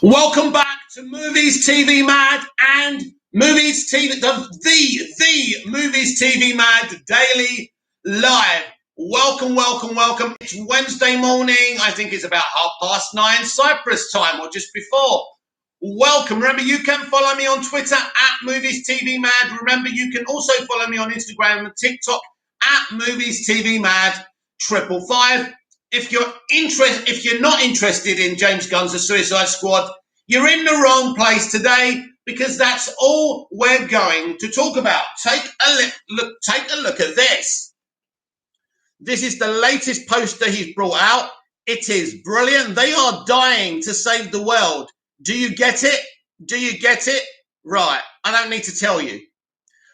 Welcome back to Movies TV Mad and Movies TV, the Movies TV Mad Daily Live. Welcome. It's Wednesday morning. I think it's about 9:30 Cyprus time or just before. Welcome. Remember, you can follow me on Twitter at Movies TV Mad. Remember, you can also follow me on Instagram and TikTok at Movies TV Mad 555. If you're not interested in James Gunn's The Suicide Squad, you're in the wrong place today, because that's all we're going to talk about. Take a look at this. This is the latest poster he's brought out. It is brilliant. They are dying to save the world. Do you get it? Do you get it? Right. I don't need to tell you.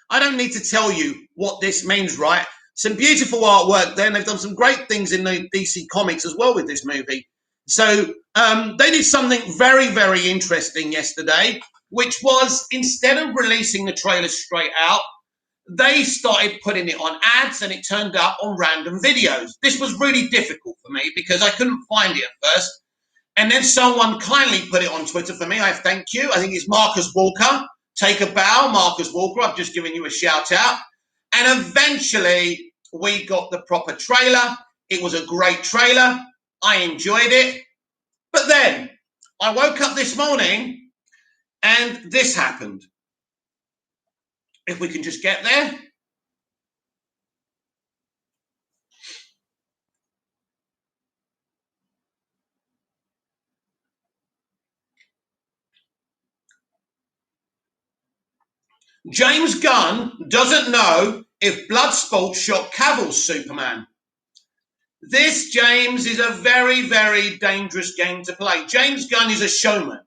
I don't need to tell you what this means, right? Some beautiful artwork there, and they've done some great things in the DC Comics as well with this movie. So they did something very, very interesting yesterday, which was, instead of releasing the trailer straight out, they started putting it on ads, and it turned up on random videos. This was really difficult for me because I couldn't find it at first. And then someone kindly put it on Twitter for me. I thank you. I think it's Marcus Walker. Take a bow, Marcus Walker. I've just given you a shout out. And eventually we got the proper trailer. It was a great trailer. I enjoyed it. But then I woke up this morning and this happened. If we can just get there. James Gunn doesn't know if Bloodsport shot Cavill's Superman. This, James, is a very, very dangerous game to play. James Gunn is a showman.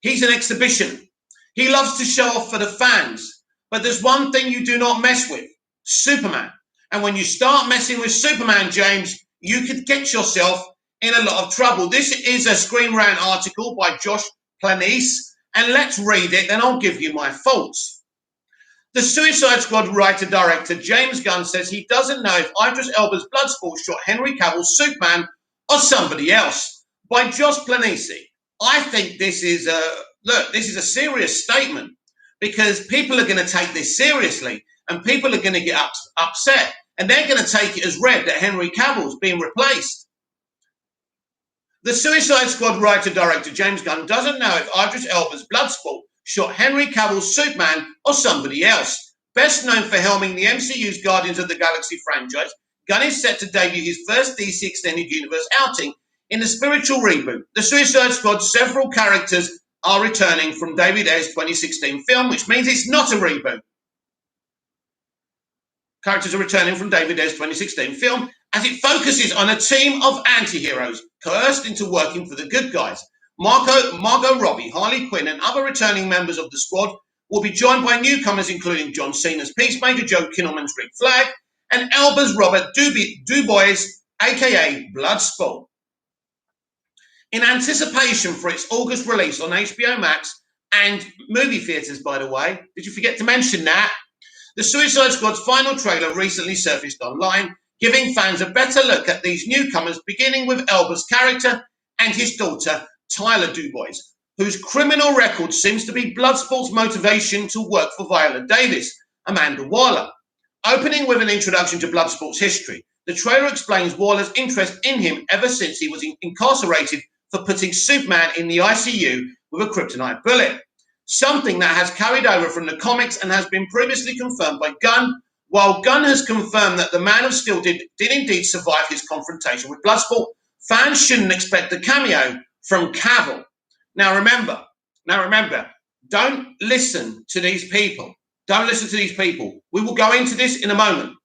He's an exhibitionist. He loves to show off for the fans. But there's one thing you do not mess with: Superman. And when you start messing with Superman, James, you could get yourself in a lot of trouble. This is a Screen Rant article by Josh Planese, and let's read it, then I'll give you my thoughts. The Suicide Squad writer-director James Gunn says he doesn't know if Idris Elba's Bloodsport shot Henry Cavill's Superman or somebody else. By Josh Planese. I think this is a serious statement, because people are going to take this seriously, and people are going to get upset, and they're going to take it as read that Henry Cavill's being replaced. The Suicide Squad writer-director James Gunn doesn't know if Idris Elba's Bloodsport shot Henry Cavill's Superman or somebody else. Best known for helming the MCU's Guardians of the Galaxy franchise, Gunn is set to debut his first DC Extended Universe outing in the spiritual reboot. The Suicide Squad's several characters are returning from David Ayer's 2016 film, which means it's not a reboot. Characters are returning from David Ayer's 2016 film, as it focuses on a team of anti-heroes coerced into working for the good guys. Margot Robbie, Harley Quinn, and other returning members of the squad will be joined by newcomers including John Cena's Peacemaker, Joe Kinnaman's Rick Flag, and Elba's Robert Dubois, aka Bloodsport. In anticipation for its August release on HBO Max and movie theaters, by the way, did you forget to mention that? The Suicide Squad's final trailer recently surfaced online, giving fans a better look at these newcomers, beginning with Elba's character and his daughter, Tyler Dubois, whose criminal record seems to be Bloodsport's motivation to work for Viola Davis, Amanda Waller. Opening with an introduction to Bloodsport's history, the trailer explains Waller's interest in him ever since he was incarcerated for putting Superman in the ICU with a kryptonite bullet, something that has carried over from the comics and has been previously confirmed by Gunn. While Gunn has confirmed that the Man of Steel did indeed survive his confrontation with Bloodsport, fans shouldn't expect a cameo from Cavill. Now remember, don't listen to these people. Don't listen to these people. We will go into this in a moment.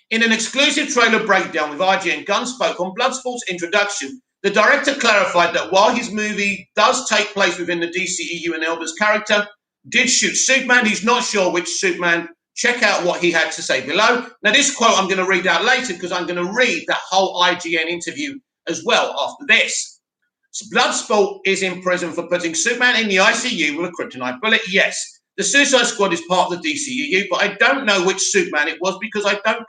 In an exclusive trailer breakdown with IGN, Gunn spoke on Bloodsport's introduction. The director clarified that while his movie does take place within the DCEU and Elba's character did shoot Superman, he's not sure which Superman. Check out what he had to say below. Now, this quote I'm going to read out later, because I'm going to read that whole IGN interview as well after this. So Bloodsport is in prison for putting Superman in the ICU with a kryptonite bullet. Yes, the Suicide Squad is part of the DCEU, but I don't know which Superman it was, because I don't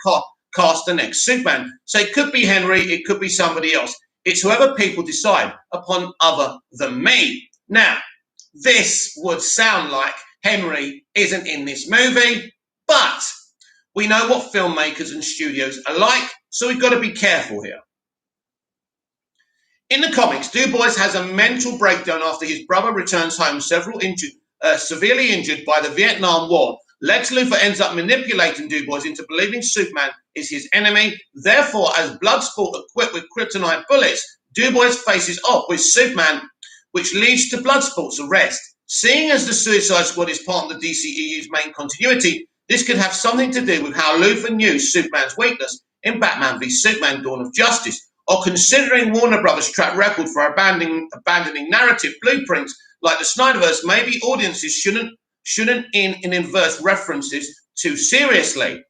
cast the next Superman. So it could be Henry, it could be somebody else. It's whoever people decide upon other than me. Now, this would sound like Henry isn't in this movie, but we know what filmmakers and studios are like, so we've got to be careful here. In the comics, Du Bois has a mental breakdown after his brother returns home severely injured by the Vietnam War. Lex Luthor ends up manipulating Du Bois into believing Superman is his enemy. Therefore, as Bloodsport equipped with kryptonite bullets, Du Bois faces off with Superman, which leads to Bloodsport's arrest. Seeing as the Suicide Squad is part of the DCEU's main continuity, this could have something to do with how Luthor knew Superman's weakness in Batman v Superman: Dawn of Justice, or considering Warner Brothers' track record for abandoning narrative blueprints like the Snyderverse, maybe audiences shouldn't inverse references too seriously.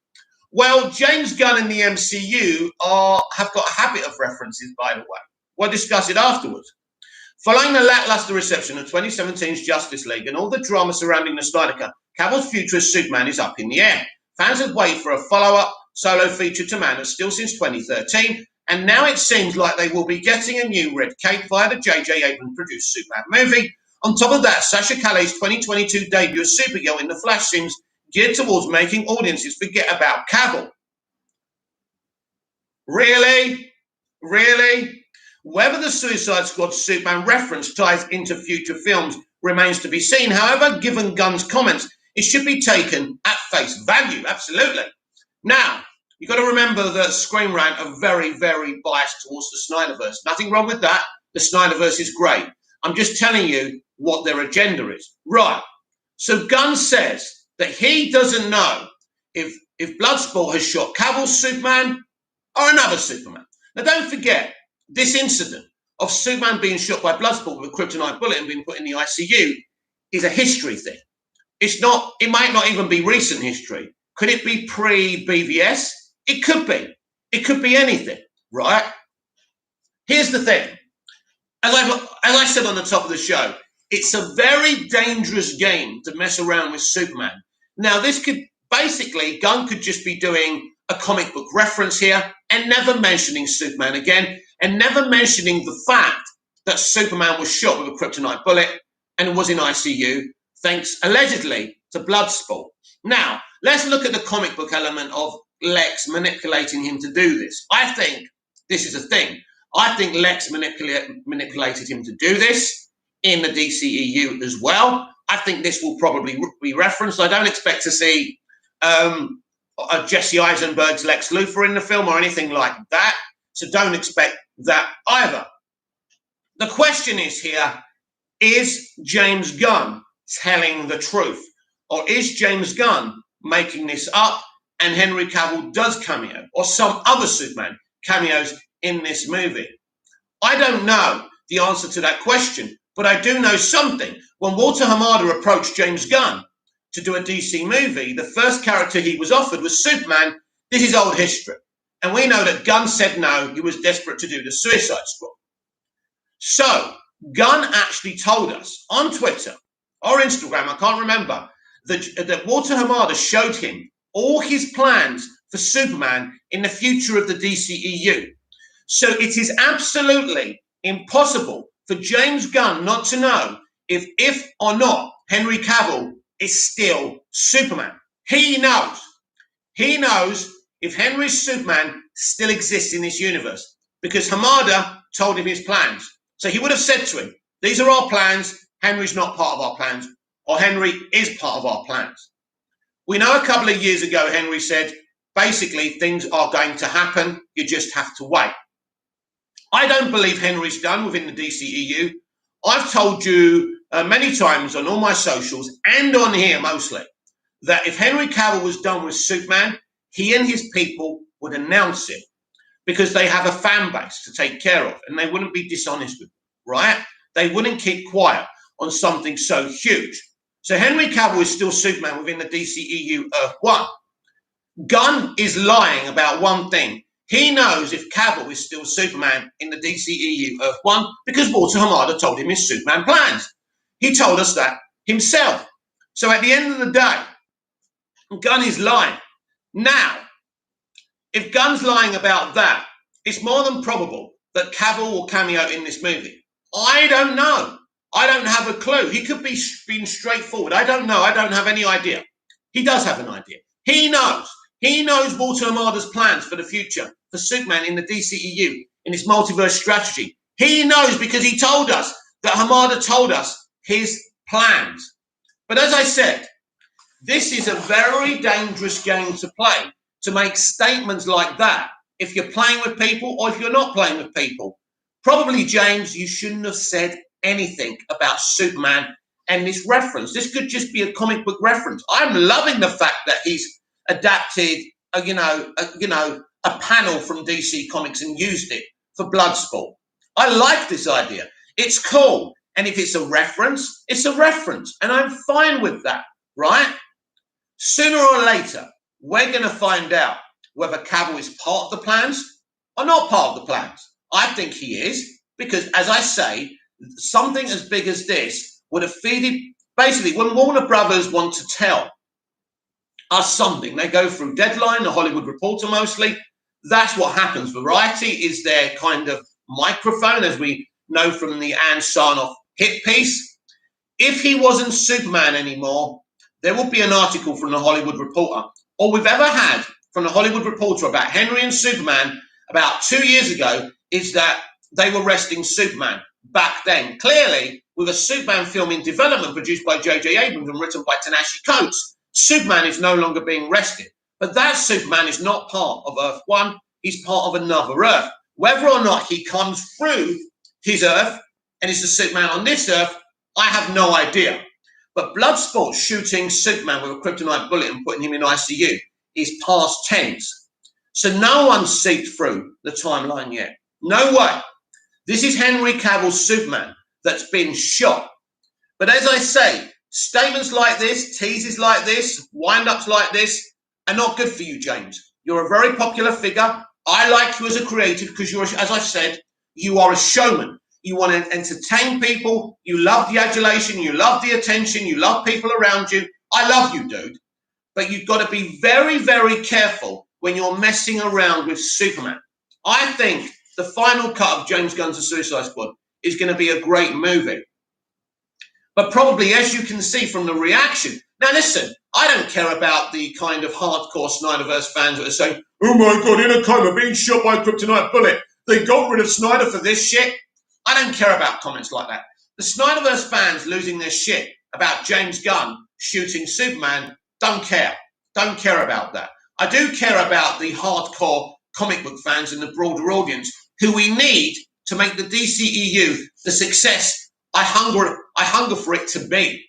Well, James Gunn and the MCU have got a habit of references, by the way. We'll discuss it afterwards. Following the lackluster reception of 2017's Justice League and all the drama surrounding the Snyder Cut, Cavill's future as Superman is up in the air. Fans had waited for a follow-up solo feature to Man of Steel since 2013, and now it seems like they will be getting a new red cape via the J.J. Abrams-produced Superman movie. On top of that, Sasha Calle's 2022 debut as Supergirl in The Flash seems geared towards making audiences forget about Cavill. Really? Really? Whether the Suicide Squad Superman reference ties into future films remains to be seen. However, given Gunn's comments, it should be taken at face value. Absolutely. Now, you've got to remember that Screen Rant are very, very biased towards the Snyderverse. Nothing wrong with that. The Snyderverse is great. I'm just telling you what their agenda is. Right. So Gunn says that he doesn't know if Bloodsport has shot Cavill's Superman or another Superman. Now, don't forget, this incident of Superman being shot by Bloodsport with a kryptonite bullet and being put in the ICU is a history thing. It might not even be recent history. Could it be pre-BVS? It could be. It could be anything, right? Here's the thing. As I said on the top of the show, it's a very dangerous game to mess around with Superman. Now, this could basically, Gunn could just be doing a comic book reference here and never mentioning Superman again, and never mentioning the fact that Superman was shot with a kryptonite bullet and was in ICU, thanks allegedly to Bloodsport. Now, let's look at the comic book element of Lex manipulating him to do this. I think this is a thing. I think Lex manipulated him to do this in the DCEU as well. I think this will probably be referenced. I don't expect to see Jesse Eisenberg's Lex Luthor in the film or anything like that. So don't expect that either. The question is here, is James Gunn telling the truth? Or is James Gunn making this up and Henry Cavill does cameo, or some other Superman cameos in this movie? I don't know the answer to that question, but I do know something. When Walter Hamada approached James Gunn to do a DC movie, the first character he was offered was Superman. This is old history. And we know that Gunn said no, he was desperate to do the Suicide Squad. So, Gunn actually told us on Twitter or Instagram, I can't remember, that Walter Hamada showed him all his plans for Superman in the future of the DCEU. So it is absolutely impossible for James Gunn not to know if or not Henry Cavill is still Superman. He knows. He knows if Henry's Superman still exists in this universe because Hamada told him his plans. So he would have said to him, these are our plans, Henry's not part of our plans, or Henry is part of our plans. We know a couple of years ago, Henry said, basically, things are going to happen, you just have to wait. I don't believe Henry's done within the DCEU. I've told you many times on all my socials and on here mostly that if Henry Cavill was done with Superman, he and his people would announce it because they have a fan base to take care of and they wouldn't be dishonest with them, right? They wouldn't keep quiet on something so huge. So Henry Cavill is still Superman within the DCEU Earth 1. Gunn is lying about one thing. He knows if Cavill is still Superman in the DCEU Earth 1 because Walter Hamada told him his Superman plans. He told us that himself. So at the end of the day, Gunn is lying. Now, if Gunn's lying about that, it's more than probable that Cavill will cameo in this movie? I don't know. I don't have a clue. He could be being straightforward. I don't know. I don't have any idea. He does have an idea. He knows. He knows Walter Hamada's plans for the future for Superman in the DCEU, in its multiverse strategy. He knows because he told us that Hamada told us his plans. But as I said, this is a very dangerous game to play, to make statements like that if you're playing with people or if you're not playing with people. Probably, James, you shouldn't have said anything about Superman and this reference. This could just be a comic book reference. I'm loving the fact that he's adapted, a panel from DC Comics and used it for Bloodsport. I like this idea. It's cool. And if it's a reference, it's a reference. And I'm fine with that, right? Sooner or later, we're going to find out whether Cavill is part of the plans or not part of the plans. I think he is, because, as I say, something as big as this would have feeded. Basically, when Warner Brothers want to tell us something, they go through Deadline, the Hollywood Reporter mostly. That's what happens. Variety is their kind of microphone, as we know from the Ann Sarnoff hit piece. If he wasn't Superman anymore, there will be an article from the Hollywood Reporter. All we've ever had from the Hollywood Reporter about Henry and Superman about 2 years ago is that they were resting Superman back then. Clearly, with a Superman film in development produced by J.J. Abrams and written by Ta-Nehisi Coates, Superman is no longer being rested. But that Superman is not part of Earth 1. He's part of another Earth. Whether or not he comes through his Earth and is the Superman on this Earth, I have no idea. But Bloodsport shooting Superman with a kryptonite bullet and putting him in ICU is past tense. So no one's seeped through the timeline yet. No way. This is Henry Cavill's Superman that's been shot. But as I say, statements like this, teases like this, wind-ups like this are not good for you, James. You're a very popular figure. I like you as a creative because you're, as I've said, you are a showman. You want to entertain people. You love the adulation. You love the attention. You love people around you. I love you, dude. But you've got to be very, very careful when you're messing around with Superman. I think the final cut of James Gunn's The Suicide Squad is going to be a great movie. But probably, as you can see from the reaction, now listen, I don't care about the kind of hardcore Snyderverse fans that are saying, oh my God, in a coma, being shot by a kryptonite bullet. They got rid of Snyder for this shit. I don't care about comments like that. The Snyderverse fans losing their shit about James Gunn shooting Superman don't care. Don't care about that. I do care about the hardcore comic book fans and the broader audience who we need to make the DCEU the success I hunger for it to be.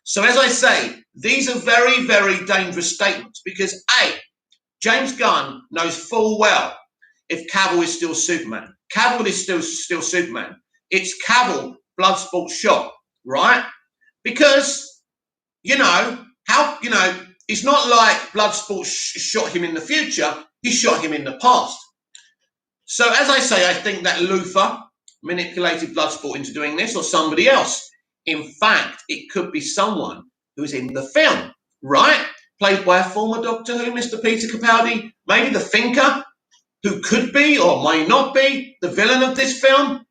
So as I say, these are very, very dangerous statements because A, James Gunn knows full well if Cavill is still Superman. Cavill is still Superman. It's Cavill Bloodsport shot, right? Because, it's not like Bloodsport shot him in the future. He shot him in the past. So as I say, I think that Luthor manipulated Bloodsport into doing this or somebody else. In fact, it could be someone who's in the film, right? Played by a former Doctor Who, Mr. Peter Capaldi, maybe the Thinker, who could be or might not be the villain of this film.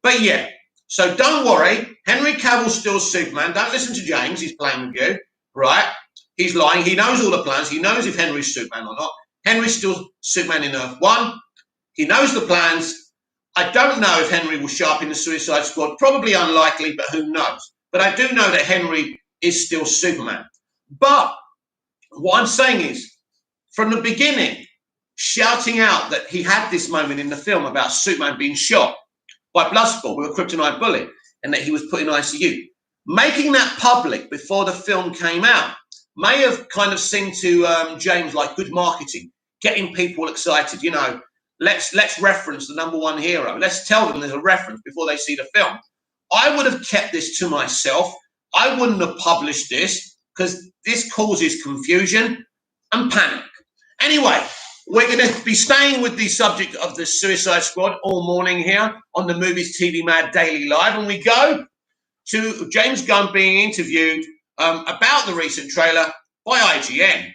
But yeah, so don't worry. Henry Cavill's still Superman. Don't listen to James. He's playing with you, right? He's lying. He knows all the plans. He knows if Henry's Superman or not. Henry's still Superman in Earth 1. He knows the plans. I don't know if Henry will show up in the Suicide Squad. Probably unlikely, but who knows? But I do know that Henry is still Superman. But what I'm saying is, from the beginning, shouting out that he had this moment in the film about Superman being shot by Bloodsport with a kryptonite bullet and that he was put in ICU. Making that public before the film came out may have kind of seemed to James like good marketing, getting people excited. Let's reference the number one hero. Let's tell them there's a reference before they see the film. I would have kept this to myself. I wouldn't have published this because this causes confusion and panic. Anyway, we're going to be staying with the subject of the Suicide Squad all morning here on the Movies TV Mad Daily Live. And we go to James Gunn being interviewed about the recent trailer by IGN.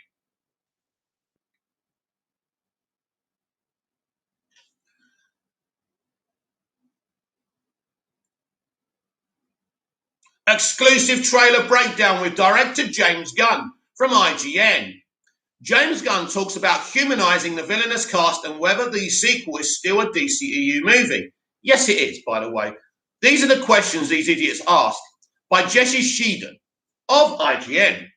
Exclusive trailer breakdown with director James Gunn from IGN. James Gunn talks about humanizing the villainous cast and whether the sequel is still a DCEU movie. Yes, it is, by the way. These are the questions these idiots asked by Jesse Sheehan of IGN.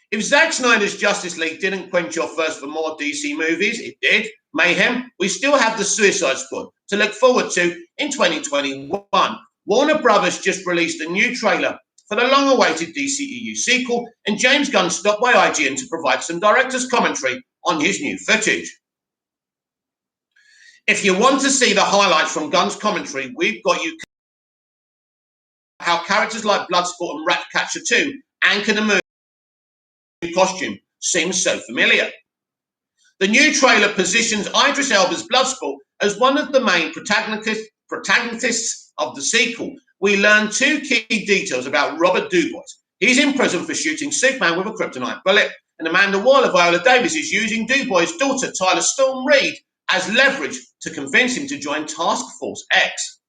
If Zack Snyder's Justice League didn't quench your thirst for more DC movies, it did, mayhem, we still have the Suicide Squad to look forward to in 2021. Warner Brothers just released a new trailer for the long-awaited DCEU sequel, and James Gunn stopped by IGN to provide some director's commentary on his new footage. If you want to see the highlights from Gunn's commentary, we've got you how characters like Bloodsport and Ratcatcher 2 anchor the movie costume seems so familiar. The new trailer positions Idris Elba's Bloodsport as one of the main protagonists of the sequel. We learn two key details about Robert Dubois. He's in prison for shooting Superman with a kryptonite bullet, and Amanda Waller, Viola Davis, is using Dubois' daughter, Tyler Storm Reed, as leverage to convince him to join Task Force X.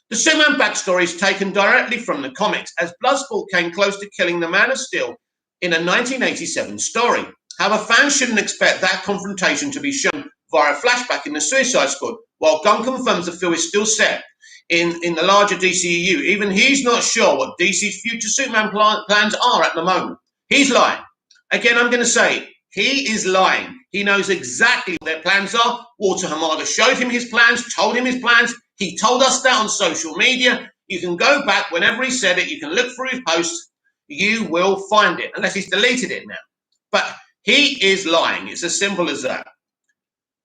The Superman backstory is taken directly from the comics, as Bloodsport came close to killing the Man of Steel in a 1987 story. However, fans shouldn't expect that confrontation to be shown via a flashback in the Suicide Squad, while Gunn confirms the film is still set in the larger DCEU. Even he's not sure what DC's future Superman plans are at the moment. He's lying. Again, I'm going to say, he is lying. He knows exactly what their plans are. Walter Hamada showed him his plans, told him his plans. He told us that on social media. You can go back whenever he said it. You can look through his posts. You will find it, unless he's deleted it now. But he is lying. It's as simple as that.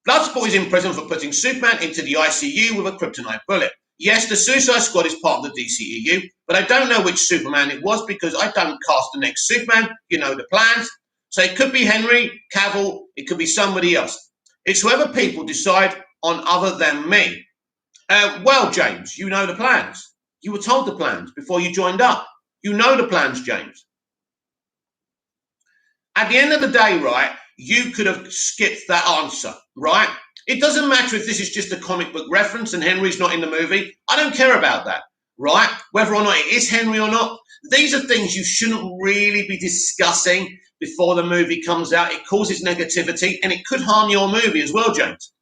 Bloodsport is in prison for putting Superman into the ICU with a kryptonite bullet. Yes, the Suicide Squad is part of the DCEU, but I don't know which Superman it was because I don't cast the next Superman. You know the plans. So it could be Henry Cavill. It could be somebody else. It's whoever people decide on other than me. Well, James, you know the plans. You were told the plans before you joined up. You know the plans, James. At the end of the day, right, you could have skipped that answer, right? It doesn't matter if this is just a comic book reference and Henry's not in the movie. I don't care about that, right? Whether or not it is Henry or not. These are things you shouldn't really be discussing before the movie comes out. It causes negativity and it could harm your movie as well, James.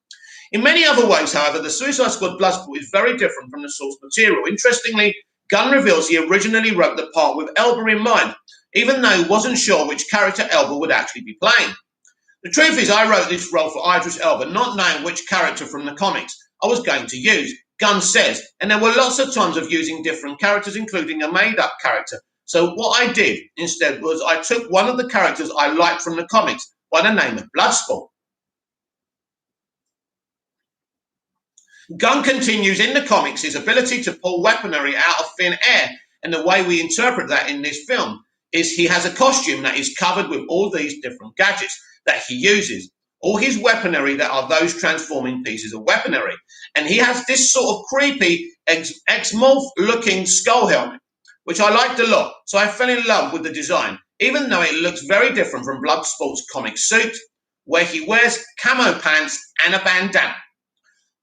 In many other ways, however, the Suicide Squad Bloodsport is very different from the source material. Interestingly, Gunn reveals he originally wrote the part with Elba in mind, even though he wasn't sure which character Elba would actually be playing. The truth is, I wrote this role for Idris Elba, not knowing which character from the comics I was going to use, Gunn says, and there were lots of times of using different characters, including a made-up character. So what I did instead was I took one of the characters I liked from the comics by the name of Bloodsport. Gunn continues in the comics his ability to pull weaponry out of thin air, and the way we interpret that in this film is he has a costume that is covered with all these different gadgets that he uses. All his weaponry that are those transforming pieces of weaponry. And he has this sort of creepy X-Morph looking skull helmet, which I liked a lot. So I fell in love with the design, even though it looks very different from Bloodsport's comic suit, where he wears camo pants and a bandana.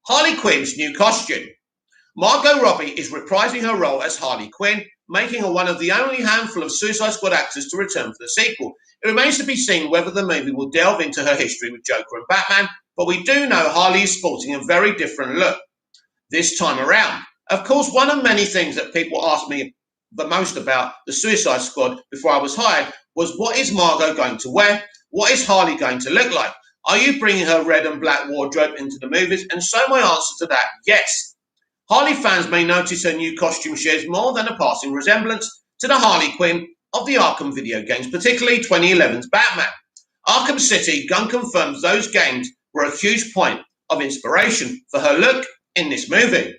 Harley Quinn's new costume. Margot Robbie is reprising her role as Harley Quinn, making her one of the only handful of Suicide Squad actors to return for the sequel. It remains to be seen whether the movie will delve into her history with Joker and Batman, but we do know Harley is sporting a very different look this time around. Of course, one of many things that people asked me the most about the Suicide Squad before I was hired was, what is Margot going to wear? What is Harley going to look like? Are you bringing her red and black wardrobe into the movies? And so my answer to that, yes. Harley fans may notice her new costume shares more than a passing resemblance to the Harley Quinn of the Arkham video games, particularly 2011's Batman. Arkham City, Gunn confirms those games were a huge point of inspiration for her look in this movie.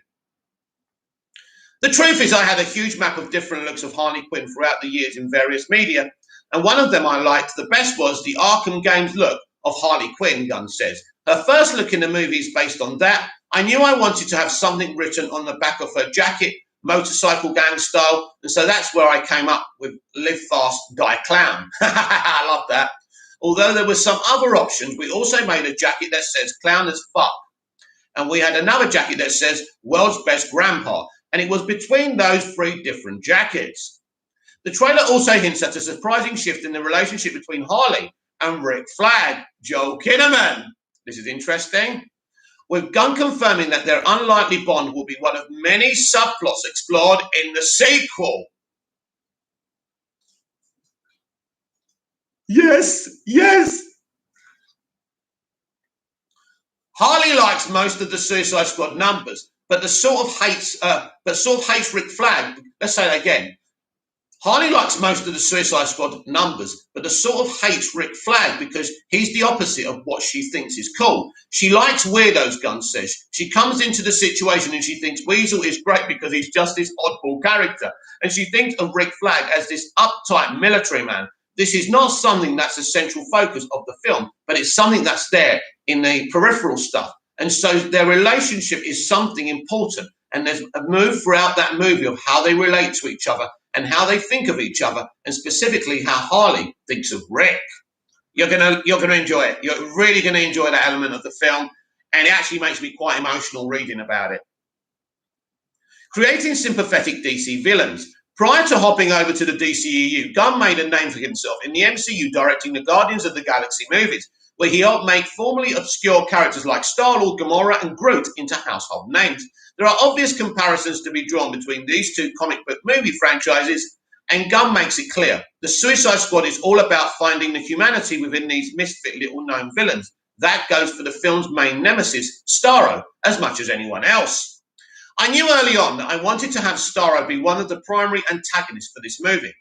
The truth is, I had a huge map of different looks of Harley Quinn throughout the years in various media, and one of them I liked the best was the Arkham games look of Harley Quinn, Gunn says. Her first look in the movie is based on that. I knew I wanted to have something written on the back of her jacket, motorcycle gang style, and so that's where I came up with Live Fast, Die Clown. I love that. Although there were some other options, we also made a jacket that says Clown as fuck. And we had another jacket that says World's Best Grandpa. And it was between those three different jackets. The trailer also hints at a surprising shift in the relationship between Harley and Rick Flag, Joel Kinnaman. This is interesting. With Gunn confirming that their unlikely bond will be one of many subplots explored in the sequel. Yes, yes. Harley likes most of the Suicide Squad numbers, but sort of hates Rick Flag. Let's say that again. Harley likes most of the Suicide Squad numbers, but sort of hates Rick Flag because he's the opposite of what she thinks is cool. She likes weirdos, Gunn says. She comes into the situation and she thinks Weasel is great because he's just this oddball character. And she thinks of Rick Flag as this uptight military man. This is not something that's a central focus of the film, but it's something that's there in the peripheral stuff. And so their relationship is something important. And there's a move throughout that movie of how they relate to each other and how they think of each other, and specifically how Harley thinks of Rick. You're gonna enjoy it. You're really gonna enjoy that element of the film, and it actually makes me quite emotional reading about it. Creating sympathetic DC villains. Prior to hopping over to the DCEU, Gunn made a name for himself in the MCU directing the Guardians of the Galaxy movies, where he helped make formerly obscure characters like Star-Lord, Gamora, and Groot into household names. There are obvious comparisons to be drawn between these two comic book movie franchises, and Gunn makes it clear. The Suicide Squad is all about finding the humanity within these misfit little-known villains. That goes for the film's main nemesis, Starro, as much as anyone else. I knew early on that I wanted to have Starro be one of the primary antagonists for this movie.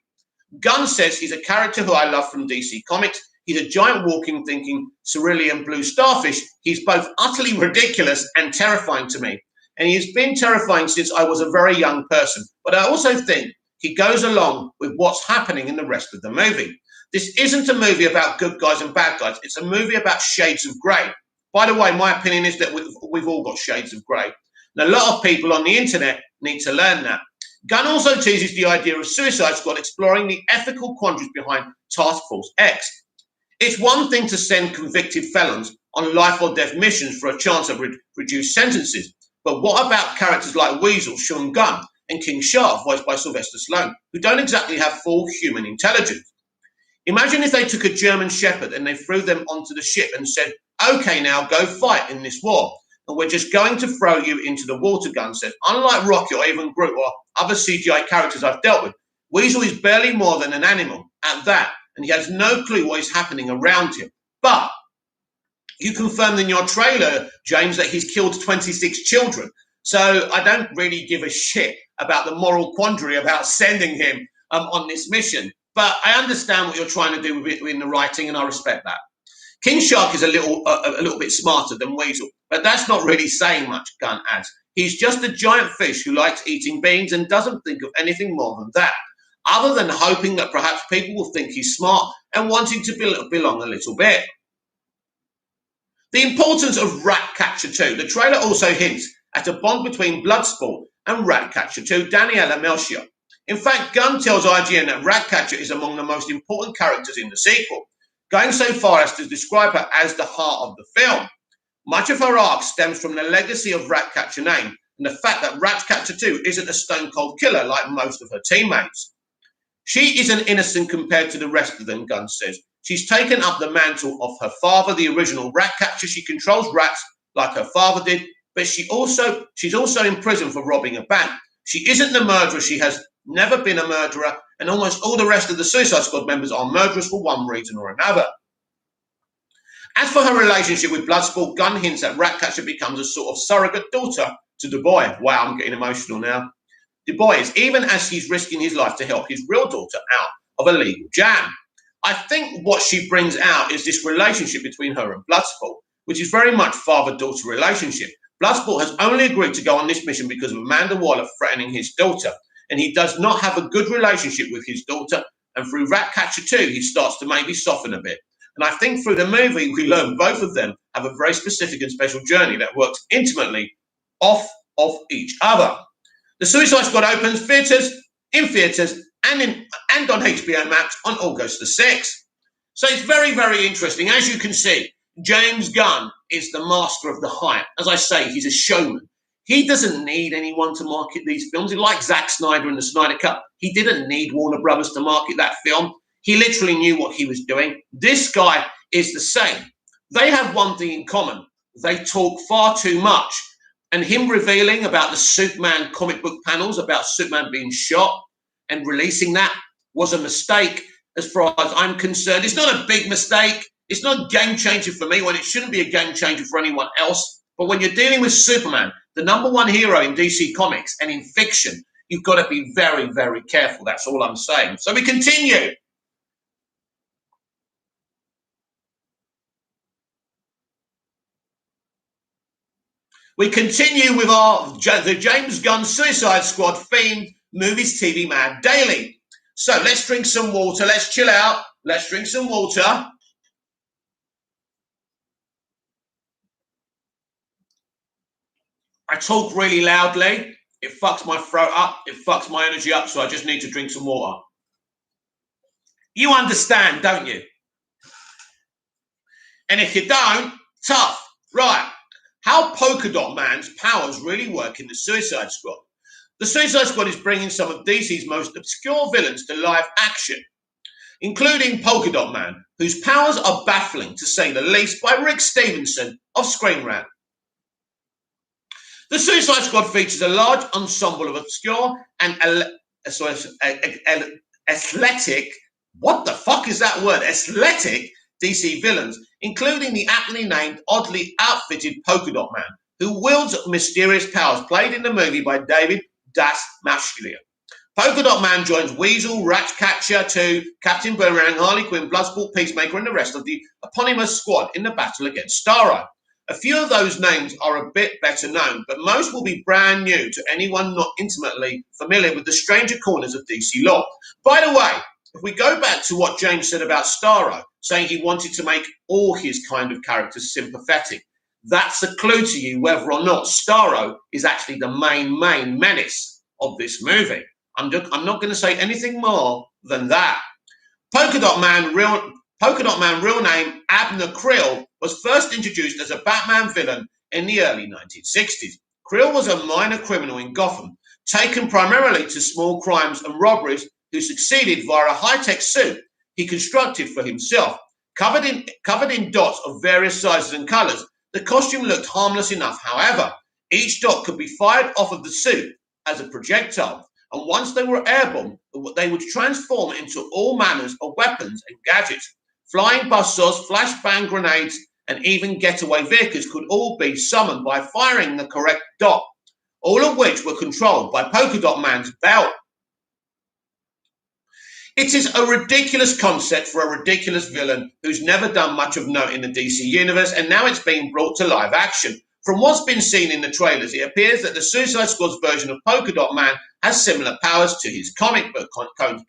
Gunn says he's a character who I love from DC Comics. He's a giant walking, thinking, cerulean blue starfish. He's both utterly ridiculous and terrifying to me. And he's been terrifying since I was a very young person. But I also think he goes along with what's happening in the rest of the movie. This isn't a movie about good guys and bad guys. It's a movie about shades of grey. By the way, my opinion is that we've all got shades of grey. And a lot of people on the internet need to learn that. Gunn also teases the idea of Suicide Squad exploring the ethical quandaries behind Task Force X. It's one thing to send convicted felons on life or death missions for a chance of reduced sentences. But what about characters like Weasel, Sean Gunn, and King Shark, voiced by Sylvester Stallone, who don't exactly have full human intelligence? Imagine if they took a German Shepherd and they threw them onto the ship and said, okay, now go fight in this war. And we're just going to throw you into the water, Gunn said. Unlike Rocky or even Groot or other CGI characters I've dealt with, Weasel is barely more than an animal at that, and he has no clue what is happening around him. But you confirmed in your trailer, James, that he's killed 26 children. So I don't really give a shit about the moral quandary about sending him on this mission. But I understand what you're trying to do in the writing, and I respect that. King Shark is a little bit smarter than Weasel, but that's not really saying much, Gunn adds. He's just a giant fish who likes eating beans and doesn't think of anything more than that, other than hoping that perhaps people will think he's smart and wanting to belong a little bit. The importance of Ratcatcher 2. The trailer also hints at a bond between Bloodsport and Ratcatcher 2, Daniela Melchior. In fact, Gunn tells IGN that Ratcatcher is among the most important characters in the sequel, going so far as to describe her as the heart of the film. Much of her arc stems from the legacy of Ratcatcher name and the fact that Ratcatcher 2 isn't a stone-cold killer like most of her teammates. She is an innocent compared to the rest of them, Gunn says. She's taken up the mantle of her father, the original Ratcatcher. She controls rats like her father did, but she's also in prison for robbing a bank. She isn't the murderer. She has never been a murderer, and almost all the rest of the Suicide Squad members are murderers for one reason or another. As for her relationship with Bloodsport, Gunn hints that Ratcatcher becomes a sort of surrogate daughter to the boy. Wow, I'm getting emotional now. The boy is, even as he's risking his life to help his real daughter out of a legal jam. I think what she brings out is this relationship between her and Bloodsport, which is very much father-daughter relationship. Bloodsport has only agreed to go on this mission because of Amanda Waller threatening his daughter, and he does not have a good relationship with his daughter, and through Ratcatcher 2, he starts to maybe soften a bit. And I think through the movie, we learn both of them have a very specific and special journey that works intimately off of each other. The Suicide Squad opens in theatres, and on HBO Max on August the 6th. So it's very, very interesting. As you can see, James Gunn is the master of the hype. As I say, he's a showman. He doesn't need anyone to market these films. Like Zack Snyder and the Snyder Cut, he didn't need Warner Brothers to market that film. He literally knew what he was doing. This guy is the same. They have one thing in common. They talk far too much. And him revealing about the Superman comic book panels, about Superman being shot and releasing that was a mistake as far as I'm concerned. It's not a big mistake. It's not a game changer for me when it shouldn't be a game changer for anyone else. But when you're dealing with Superman, the number one hero in DC Comics and in fiction, you've got to be very, very careful. That's all I'm saying. So we continue. We continue with the James Gunn Suicide Squad themed Movies TV Mad Daily. So let's drink some water. Let's chill out. Let's drink some water. I talk really loudly. It fucks my throat up. It fucks my energy up. So I just need to drink some water. You understand, don't you? And if you don't, tough. Right. How Polka Dot Man's powers really work in the Suicide Squad. The Suicide Squad is bringing some of DC's most obscure villains to live action, including Polka Dot Man, whose powers are baffling to say the least, by Rick Stevenson of Screen Rant. The Suicide Squad features a large ensemble of obscure and athletic, what the fuck is that word? Athletic DC villains, including the aptly named, oddly outfitted Polka Dot Man, who wields mysterious powers, played in the movie by David Das Maschlier. Polka Dot Man joins Weasel, Ratcatcher 2, Captain Boomerang, Harley Quinn, Bloodsport, Peacemaker, and the rest of the eponymous squad in the battle against Starro. A few of those names are a bit better known, but most will be brand new to anyone not intimately familiar with the stranger corners of DC lore. By the way, if we go back to what James said about Starro, saying he wanted to make all his kind of characters sympathetic, that's a clue to you whether or not Starro is actually the main menace of this movie. I'm not going to say anything more than that. Polka Dot Man, real name Abner Krill, was first introduced as a Batman villain in the early 1960s. Krill was a minor criminal in Gotham, taken primarily to small crimes and robberies, who succeeded via a high-tech suit he constructed for himself. Covered in dots of various sizes and colors, the costume looked harmless enough. However, each dot could be fired off of the suit as a projectile, and once they were airborne, they would transform into all manners of weapons and gadgets. Flying buzzsaws, flashbang grenades, and even getaway vehicles could all be summoned by firing the correct dot, all of which were controlled by Polka Dot Man's belt. It is a ridiculous concept for a ridiculous villain who's never done much of note in the DC universe, and now it's being brought to live action. From what's been seen in the trailers, it appears that the Suicide Squad's version of Polka Dot Man has similar powers to his comic book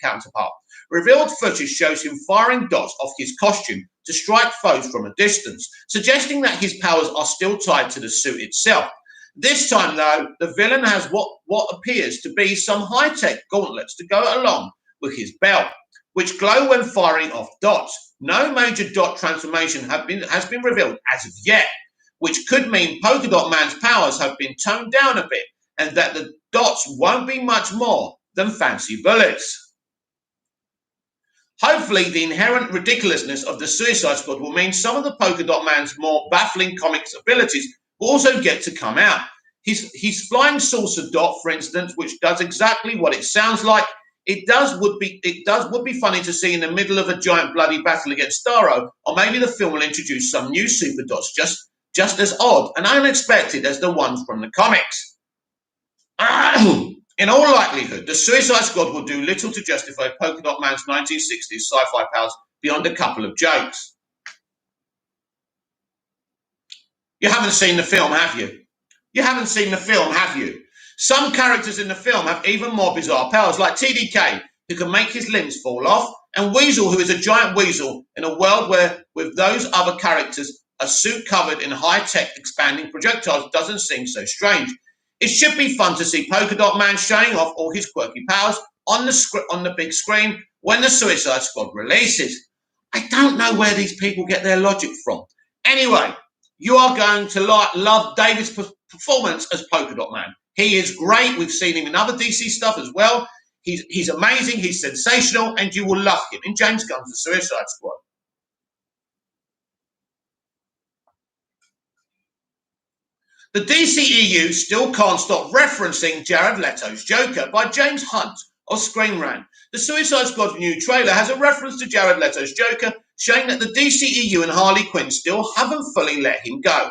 counterpart. Revealed footage shows him firing dots off his costume to strike foes from a distance, suggesting that his powers are still tied to the suit itself. This time, though, the villain has what appears to be some high-tech gauntlets to go along with his belt, which glow when firing off dots. No major dot transformation has been revealed as of yet, which could mean Polka Dot Man's powers have been toned down a bit, and that the dots won't be much more than fancy bullets. Hopefully, the inherent ridiculousness of the Suicide Squad will mean some of the Polka Dot Man's more baffling comics abilities will also get to come out. His flying saucer dot, for instance, which does exactly what it sounds like. It would be funny to see in the middle of a giant bloody battle against Starro, or maybe the film will introduce some new super dots just as odd and unexpected as the ones from the comics. In all likelihood, the Suicide Squad will do little to justify Polka Dot Man's 1960s sci-fi powers beyond a couple of jokes. You haven't seen the film, have you? You haven't seen the film, have you? Some characters in the film have even more bizarre powers, like TDK, who can make his limbs fall off, and Weasel, who is a giant weasel in a world where, with those other characters, a suit covered in high-tech expanding projectiles doesn't seem so strange. It should be fun to see Polka Dot Man showing off all his quirky powers on the big screen when the Suicide Squad releases. I don't know where these people get their logic from. Anyway, you are going to love David's performance as Polka Dot Man. He is great. We've seen him in other DC stuff as well. He's amazing. He's sensational, and you will love him in James Gunn's The Suicide Squad. The DCEU still can't stop referencing Jared Leto's Joker by James Hunt of Screen Rant. The Suicide Squad new trailer has a reference to Jared Leto's Joker, showing that the DCEU and Harley Quinn still haven't fully let him go.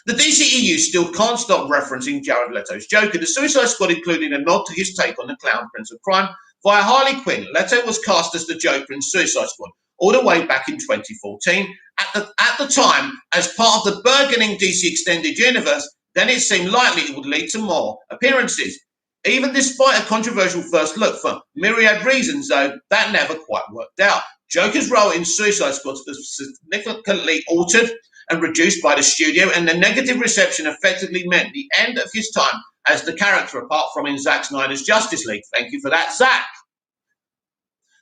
The DCEU still can't stop referencing Jared Leto's Joker. The Suicide Squad included a nod to his take on the clown prince of crime via Harley Quinn. Leto was cast as the Joker in Suicide Squad all the way back in 2014. At the time, as part of the burgeoning DC Extended Universe, then it seemed likely it would lead to more appearances. Even despite a controversial first look for myriad reasons, though, that never quite worked out. Joker's role in Suicide Squad was significantly altered and reduced by the studio, and the negative reception effectively meant the end of his time as the character, apart from in Zack Snyder's Justice League. Thank you for that, Zack.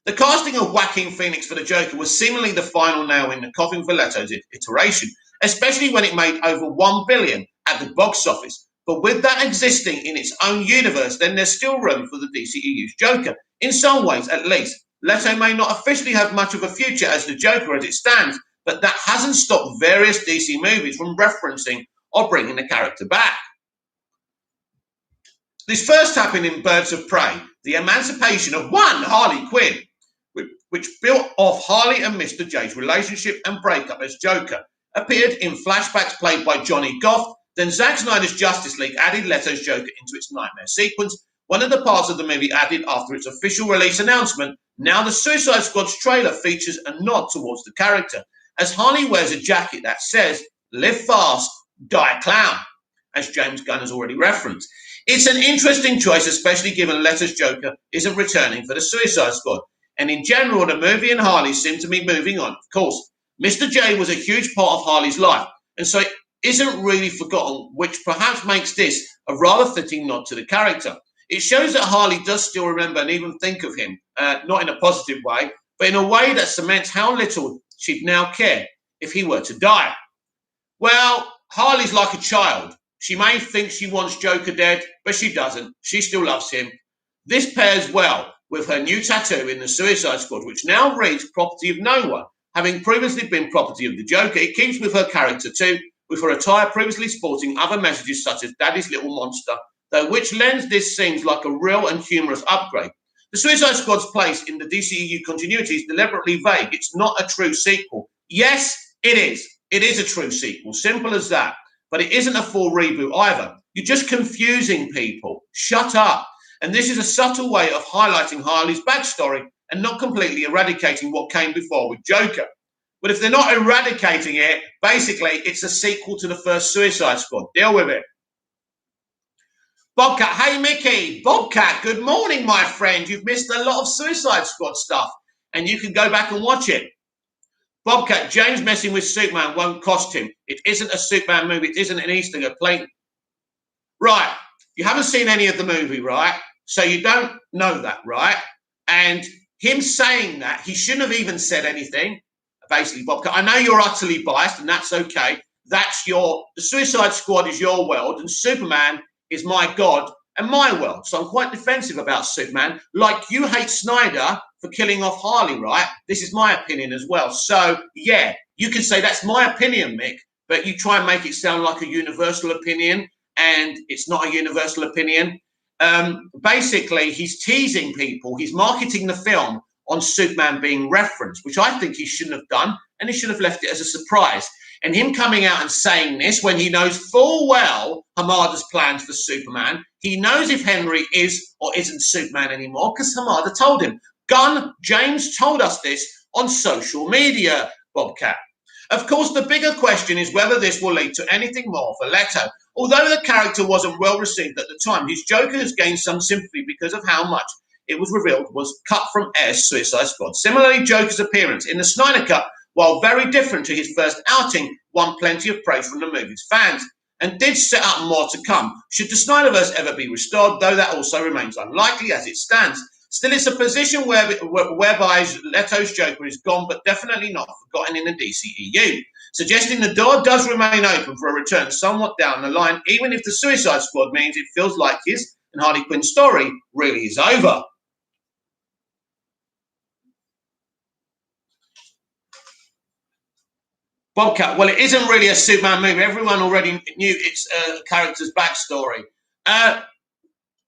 The casting of Joaquin Phoenix for the Joker was seemingly the final nail in the coffin for Leto's iteration, especially when it made over $1 billion at the box office. But with that existing in its own universe, then there's still room for the DCEU's Joker. In some ways, at least, Leto may not officially have much of a future as the Joker as it stands, but that hasn't stopped various DC movies from referencing or bringing the character back. This first happened in Birds of Prey, the emancipation of one Harley Quinn, which built off Harley and Mr. J's relationship and breakup as Joker, appeared in flashbacks played by Johnny Goff. Then Zack Snyder's Justice League added Leto's Joker into its nightmare sequence, one of the parts of the movie added after its official release announcement. Now the Suicide Squad's trailer features a nod towards the character, as Harley wears a jacket that says, "Live fast, die clown," as James Gunn has already referenced. It's an interesting choice, especially given Leto's Joker isn't returning for the Suicide Squad. And in general, the movie and Harley seem to be moving on. Of course, Mr. J was a huge part of Harley's life, and so it isn't really forgotten, which perhaps makes this a rather fitting nod to the character. It shows that Harley does still remember and even think of him, not in a positive way, but in a way that cements how little she'd now care if he were to die. Well, Harley's like a child. She may think she wants Joker dead, but she doesn't. She still loves him. This pairs well with her new tattoo in the Suicide Squad, which now reads property of no one. Having previously been property of the Joker, it keeps with her character too, with her attire previously sporting other messages such as Daddy's Little Monster, though which lends this seems like a real and humorous upgrade. The Suicide Squad's place in the DCEU continuity is deliberately vague. It's not a true sequel. Yes, it is. It is a true sequel, simple as that. But it isn't a full reboot either. You're just confusing people. Shut up. And this is a subtle way of highlighting Harley's backstory and not completely eradicating what came before with Joker. But if they're not eradicating it, basically it's a sequel to the first Suicide Squad. Deal with it. Bobcat, hey Mickey. Bobcat, good morning, my friend. You've missed a lot of Suicide Squad stuff, and you can go back and watch it. Bobcat, James messing with Superman won't cost him. It isn't a Superman movie. It isn't an Easter egg. Plain. Right. You haven't seen any of the movie, right? So you don't know that, right? And him saying that, he shouldn't have even said anything. Basically, Bobcat, I know you're utterly biased, and that's okay. The Suicide Squad is your world, and Superman is my God and my world. So I'm quite defensive about Superman. Like you hate Snyder for killing off Harley, right? This is my opinion as well. So, yeah, you can say that's my opinion, Mick, but you try and make it sound like a universal opinion, and it's not a universal opinion. Basically, he's teasing people. He's marketing the film on Superman being referenced, which I think he shouldn't have done, and he should have left it as a surprise. And him coming out and saying this when he knows full well Hamada's plans for Superman, he knows if Henry is or isn't Superman anymore because Hamada told him. Gunn, James told us this on social media, Bobcat. Of course, the bigger question is whether this will lead to anything more for Leto. Although the character wasn't well received at the time, his Joker has gained some sympathy because of how much it was revealed was cut from Ayer's Suicide Squad. Similarly, Joker's appearance in the Snyder Cut, while very different to his first outing, won plenty of praise from the movie's fans and did set up more to come should the Snyderverse ever be restored, though that also remains unlikely as it stands. Still, it's a position whereby Leto's Joker is gone, but definitely not forgotten in the DCEU. suggesting the door does remain open for a return somewhat down the line, even if the Suicide Squad means it feels like his and Harley Quinn's story really is over. Bobcat, well, it isn't really a Superman movie. Everyone already knew its character's backstory.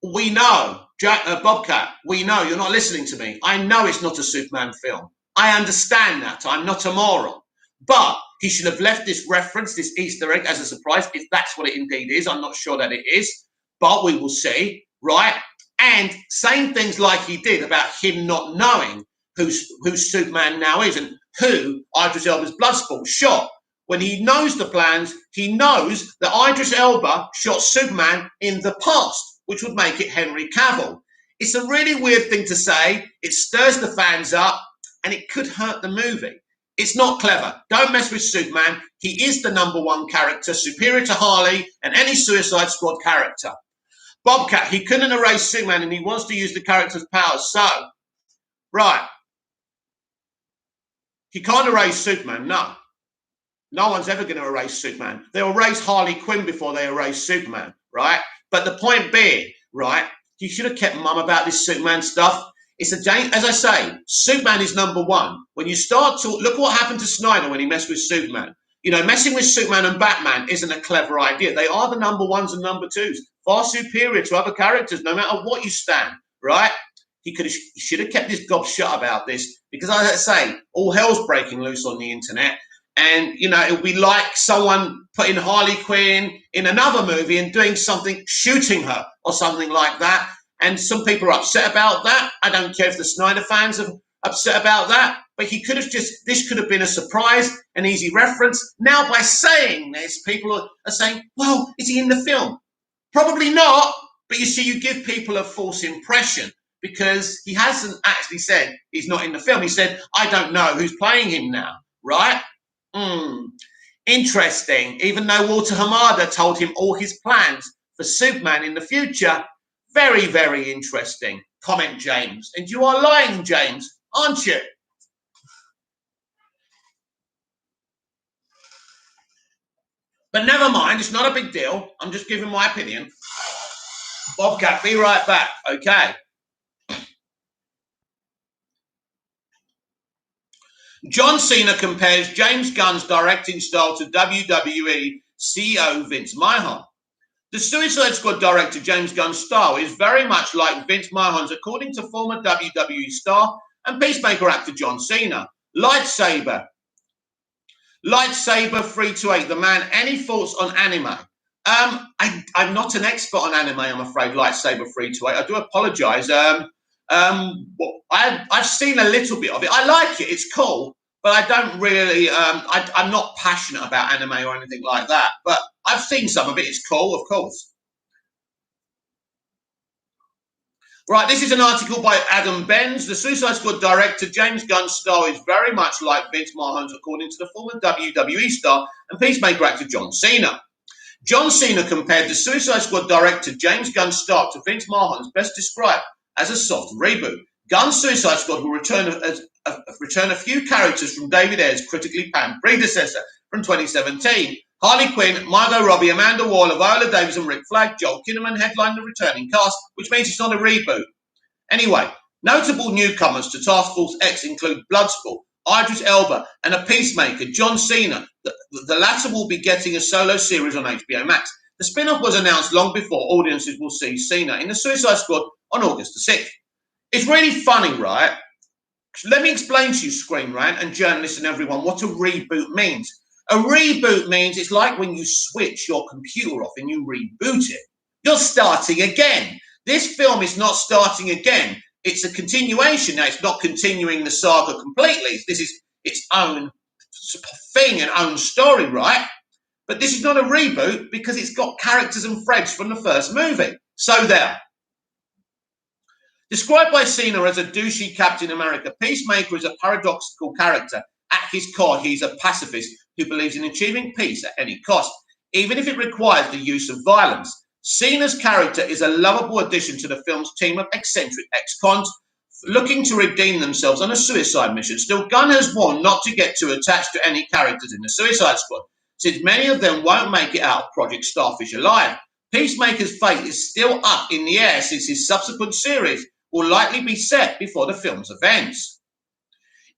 We know, Bobcat, we know, you're not listening to me. I know it's not a Superman film. I understand that. I'm not a moron. But he should have left this reference, this Easter egg, as a surprise, if that's what it indeed is. I'm not sure that it is, but we will see, right? And saying things like he did about him not knowing who Superman now is and who Idris Elba's Bloodsport shot. When he knows the plans, he knows that Idris Elba shot Superman in the past, which would make it Henry Cavill. It's a really weird thing to say. It stirs the fans up, and it could hurt the movie. It's not clever. Don't mess with Superman. He is the #1 character, superior to Harley and any Suicide Squad character. Bobcat, he couldn't erase Superman, and he wants to use the character's powers. So, right. He can't erase Superman, no. No one's ever going to erase Superman. They'll erase Harley Quinn before they erase Superman, right? But the point being, right, you should have kept mum about this Superman stuff. It's a as I say, Superman is #1. When you start to look what happened to Snyder when he messed with Superman. You know, messing with Superman and Batman isn't a clever idea. They are the #1s and #2s, far superior to other characters, no matter what you stand, right? He should have kept his gob shut about this because, as I say, all hell's breaking loose on the internet. And, you know, it would be like someone putting Harley Quinn in another movie and doing something, shooting her or something like that. And some people are upset about that. I don't care if the Snyder fans are upset about that. But he could have this could have been a surprise, an easy reference. Now, by saying this, people are saying, well, is he in the film? Probably not. But you see, you give people a false impression because he hasn't actually said he's not in the film. He said, I don't know who's playing him now, right? Interesting. Even though Walter Hamada told him all his plans for Superman in the future. Very, very interesting. Comment, James. And you are lying, James, aren't you? But never mind. It's not a big deal. I'm just giving my opinion. Bobcat, be right back. Okay. John Cena compares James Gunn's directing style to WWE CEO Vince Mahon. The Suicide Squad director James Gunn's style is very much like Vince Mahon's, according to former WWE star and Peacemaker actor John Cena. Lightsaber 328. The man. Any thoughts on anime? I'm not an expert on anime, I'm afraid. Lightsaber 328. I do apologise. I've seen a little bit of it. I like it. It's cool. But I don't really, I'm not passionate about anime or anything like that. But I've seen some of it. It's cool, of course. Right, this is an article by Adam Benz. The Suicide Squad director James Gunn's style is very much like Vince Mahon's, according to the former WWE star and Peacemaker actor John Cena. John Cena compared the Suicide Squad director James Gunn's style to Vince Mahon's, best described as a soft reboot. Gunn's Suicide Squad will return a few characters from David Ayer's critically panned predecessor from 2017. Harley Quinn, Margot Robbie, Amanda Waller, Viola Davis and Rick Flag, Joel Kinnaman headline the returning cast, which means it's not a reboot. Anyway, notable newcomers to Task Force X include Bloodsport, Idris Elba and a Peacemaker, John Cena. The latter will be getting a solo series on HBO Max. The spin-off was announced long before audiences will see Cena in the Suicide Squad on August the 6th. It's really funny, right? Let me explain to you, Screen Rant and journalists and everyone, what a reboot means. A reboot means it's like when you switch your computer off and you reboot it. You're starting again. This film is not starting again. It's a continuation. Now, it's not continuing the saga completely. This is its own thing, an own story, right? But this is not a reboot because it's got characters and threads from the first movie. So there. Described by Cena as a douchey Captain America, Peacemaker is a paradoxical character. At his core, he's a pacifist who believes in achieving peace at any cost, even if it requires the use of violence. Cena's character is a lovable addition to the film's team of eccentric ex-cons, looking to redeem themselves on a suicide mission. Still, Gunn has warned not to get too attached to any characters in the Suicide Squad, since many of them won't make it out of Project Starfish alive. Peacemaker's fate is still up in the air, since his subsequent series will likely be set before the film's events.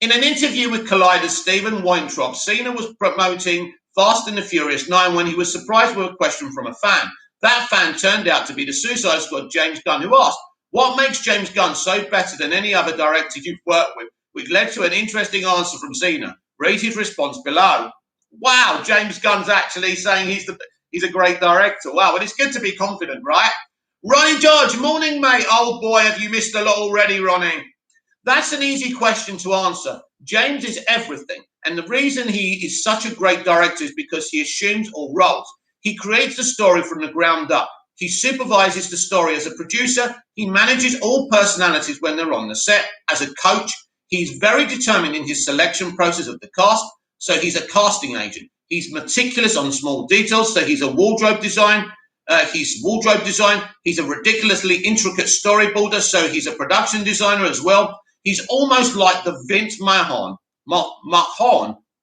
In an interview with Collider's Stephen Weintraub, Cena was promoting Fast and the Furious 9 when he was surprised with a question from a fan. That fan turned out to be the Suicide Squad James Gunn, who asked, "What makes James Gunn so better than any other director you've worked with?" Which led to an interesting answer from Cena. Read his response below. Wow, James Gunn's actually saying he's a great director. Wow, but it's good to be confident, right? Ronnie George, morning, mate. Oh boy, have you missed a lot already, Ronnie? That's an easy question to answer. James is everything, and the reason he is such a great director is because he assumes all roles. He creates the story from the ground up. He supervises the story as a producer. He manages all personalities when they're on the set. As a coach, he's very determined in his selection process of the cast, so he's a casting agent. He's meticulous on small details, so he's a wardrobe design. He's a ridiculously intricate storyboarder, so he's a production designer as well. He's almost like the Vince Mahon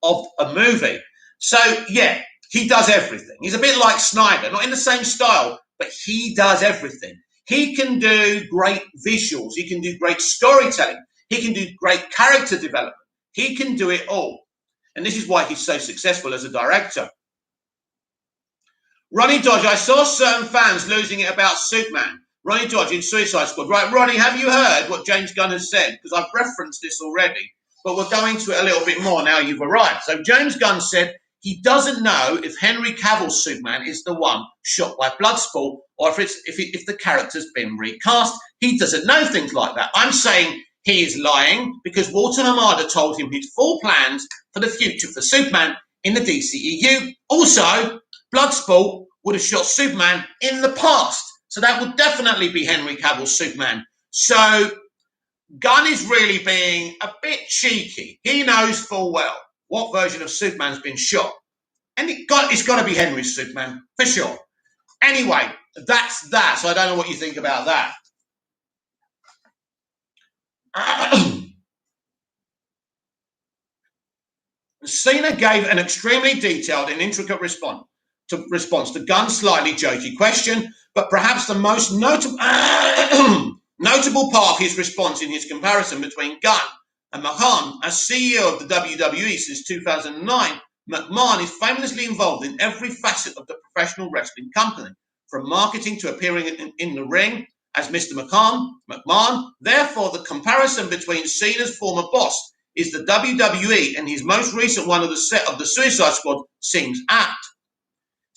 of a movie. So, yeah, he does everything. He's a bit like Snyder, not in the same style, but he does everything. He can do great visuals. He can do great storytelling. He can do great character development. He can do it all. And this is why he's so successful as a director. Ronnie Dodge, I saw certain fans losing it about Superman. Ronnie Dodge in Suicide Squad. Right, Ronnie, have you heard what James Gunn has said? Because I've referenced this already, but we'll go into it a little bit more now you've arrived. So James Gunn said he doesn't know if Henry Cavill's Superman is the one shot by Bloodsport or if the character's been recast. He doesn't know things like that. I'm saying he is lying because Walter Hamada told him his full plans for the future for Superman in the DCEU. Also, Bloodsport would have shot Superman in the past. So that would definitely be Henry Cavill's Superman. So Gunn is really being a bit cheeky. He knows full well what version of Superman's been shot. And it's got to be Henry's Superman, for sure. Anyway, that's that. So I don't know what you think about that. Cena gave an extremely detailed and intricate response to Gunn's slightly jokey question, but perhaps the most notable part of his response in his comparison between Gunn and McMahon. As CEO of the WWE since 2009, McMahon is famously involved in every facet of the professional wrestling company, from marketing to appearing in the ring as Mr. McMahon. Therefore, the comparison between Cena's former boss is the WWE and his most recent one of the set of the Suicide Squad seems apt.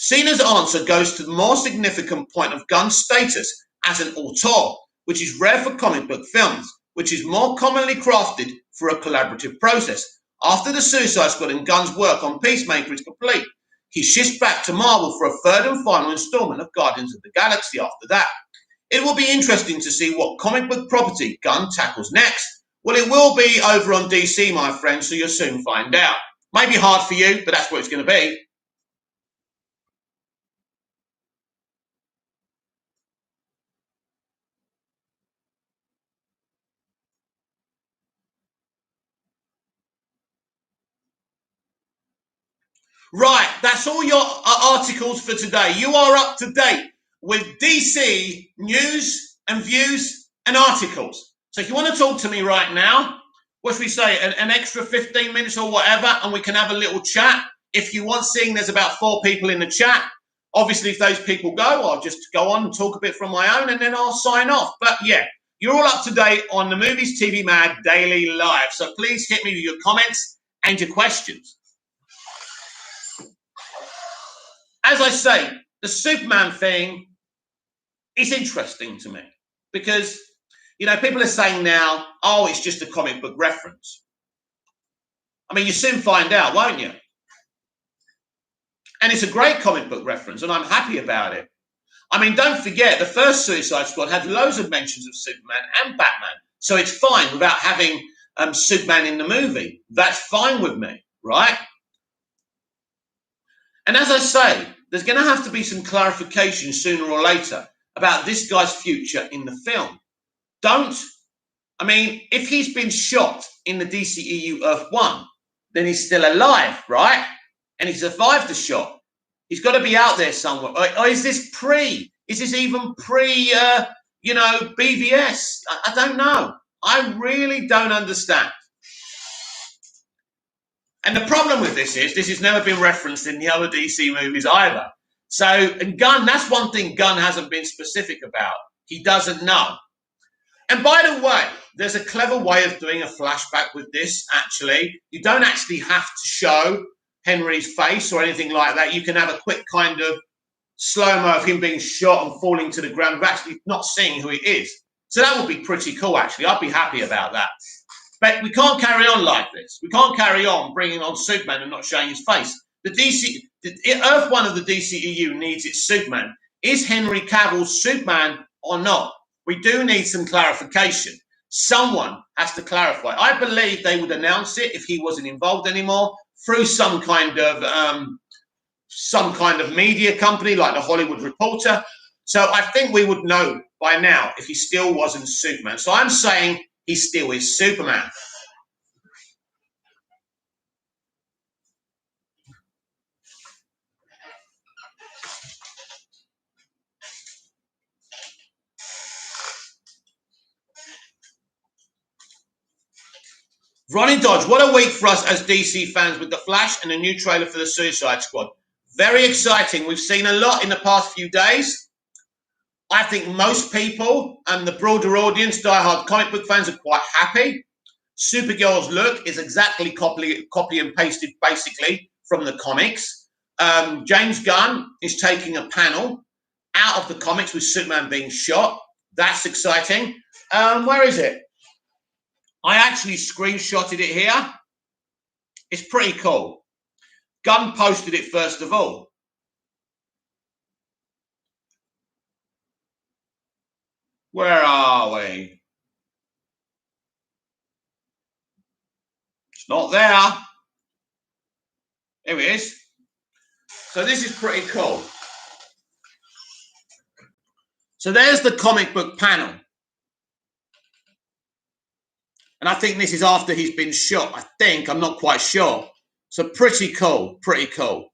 Cena's answer goes to the more significant point of Gunn's status as an auteur, which is rare for comic book films, which is more commonly crafted for a collaborative process. After the Suicide Squad and Gunn's work on Peacemaker is complete, he shifts back to Marvel for a third and final installment of Guardians of the Galaxy after that. It will be interesting to see what comic book property Gunn tackles next. Well, it will be over on DC, my friend, so you'll soon find out. Maybe hard for you, but that's what it's going to be. Right, that's all your articles for today. You are up to date with DC news and views and articles. So if you want to talk to me right now, what should we say, an extra 15 minutes or whatever, and we can have a little chat. If you want, seeing there's about 4 people in the chat, obviously if those people go, I'll just go on and talk a bit from my own, and then I'll sign off. But yeah, you're all up to date on the Movies TV Mag Daily Live. So please hit me with your comments and your questions. As I say, the Superman thing is interesting to me because, people are saying now, oh, it's just a comic book reference. I mean, you soon find out, won't you? And it's a great comic book reference, and I'm happy about it. I mean, don't forget, the first Suicide Squad had loads of mentions of Superman and Batman, so it's fine without having Superman in the movie. That's fine with me, right? And as I say, there's going to have to be some clarification sooner or later about this guy's future in the film. Don't I mean, if he's been shot in the DCEU Earth 1, then he's still alive, right? And he survived the shot. He's got to be out there somewhere. Or is this pre? Is this even pre, BVS? I don't know. I really don't understand. And the problem with this has never been referenced in the other DC movies either. So, and Gunn, that's one thing Gunn hasn't been specific about. He doesn't know. And by the way, there's a clever way of doing a flashback with this, actually. You don't actually have to show Henry's face or anything like that. You can have a quick kind of slow-mo of him being shot and falling to the ground, but actually not seeing who he is. So that would be pretty cool, actually. I'd be happy about that. But we can't carry on like this. We can't carry on bringing on Superman and not showing his face. The Earth 1 of the DCEU needs its Superman. Is Henry Cavill Superman or not? We do need some clarification. Someone has to clarify. I believe they would announce it if he wasn't involved anymore through some kind of media company like the Hollywood Reporter. So I think we would know by now if he still wasn't Superman. So I'm saying he still is Superman. Ronnie Dodge, what a week for us as DC fans with The Flash and a new trailer for the Suicide Squad. Very exciting. We've seen a lot in the past few days. I think most people and the broader audience, diehard comic book fans, are quite happy. Supergirl's look is exactly copy and pasted, basically, from the comics. James Gunn is taking a panel out of the comics with Superman being shot. That's exciting. Where is it? I actually screenshotted it here. It's pretty cool. Gunn posted it first of all. Where are we? It's not there. Here it is. So this is pretty cool. So there's the comic book panel. And I think this is after he's been shot. I think. I'm not quite sure. So pretty cool. Pretty cool.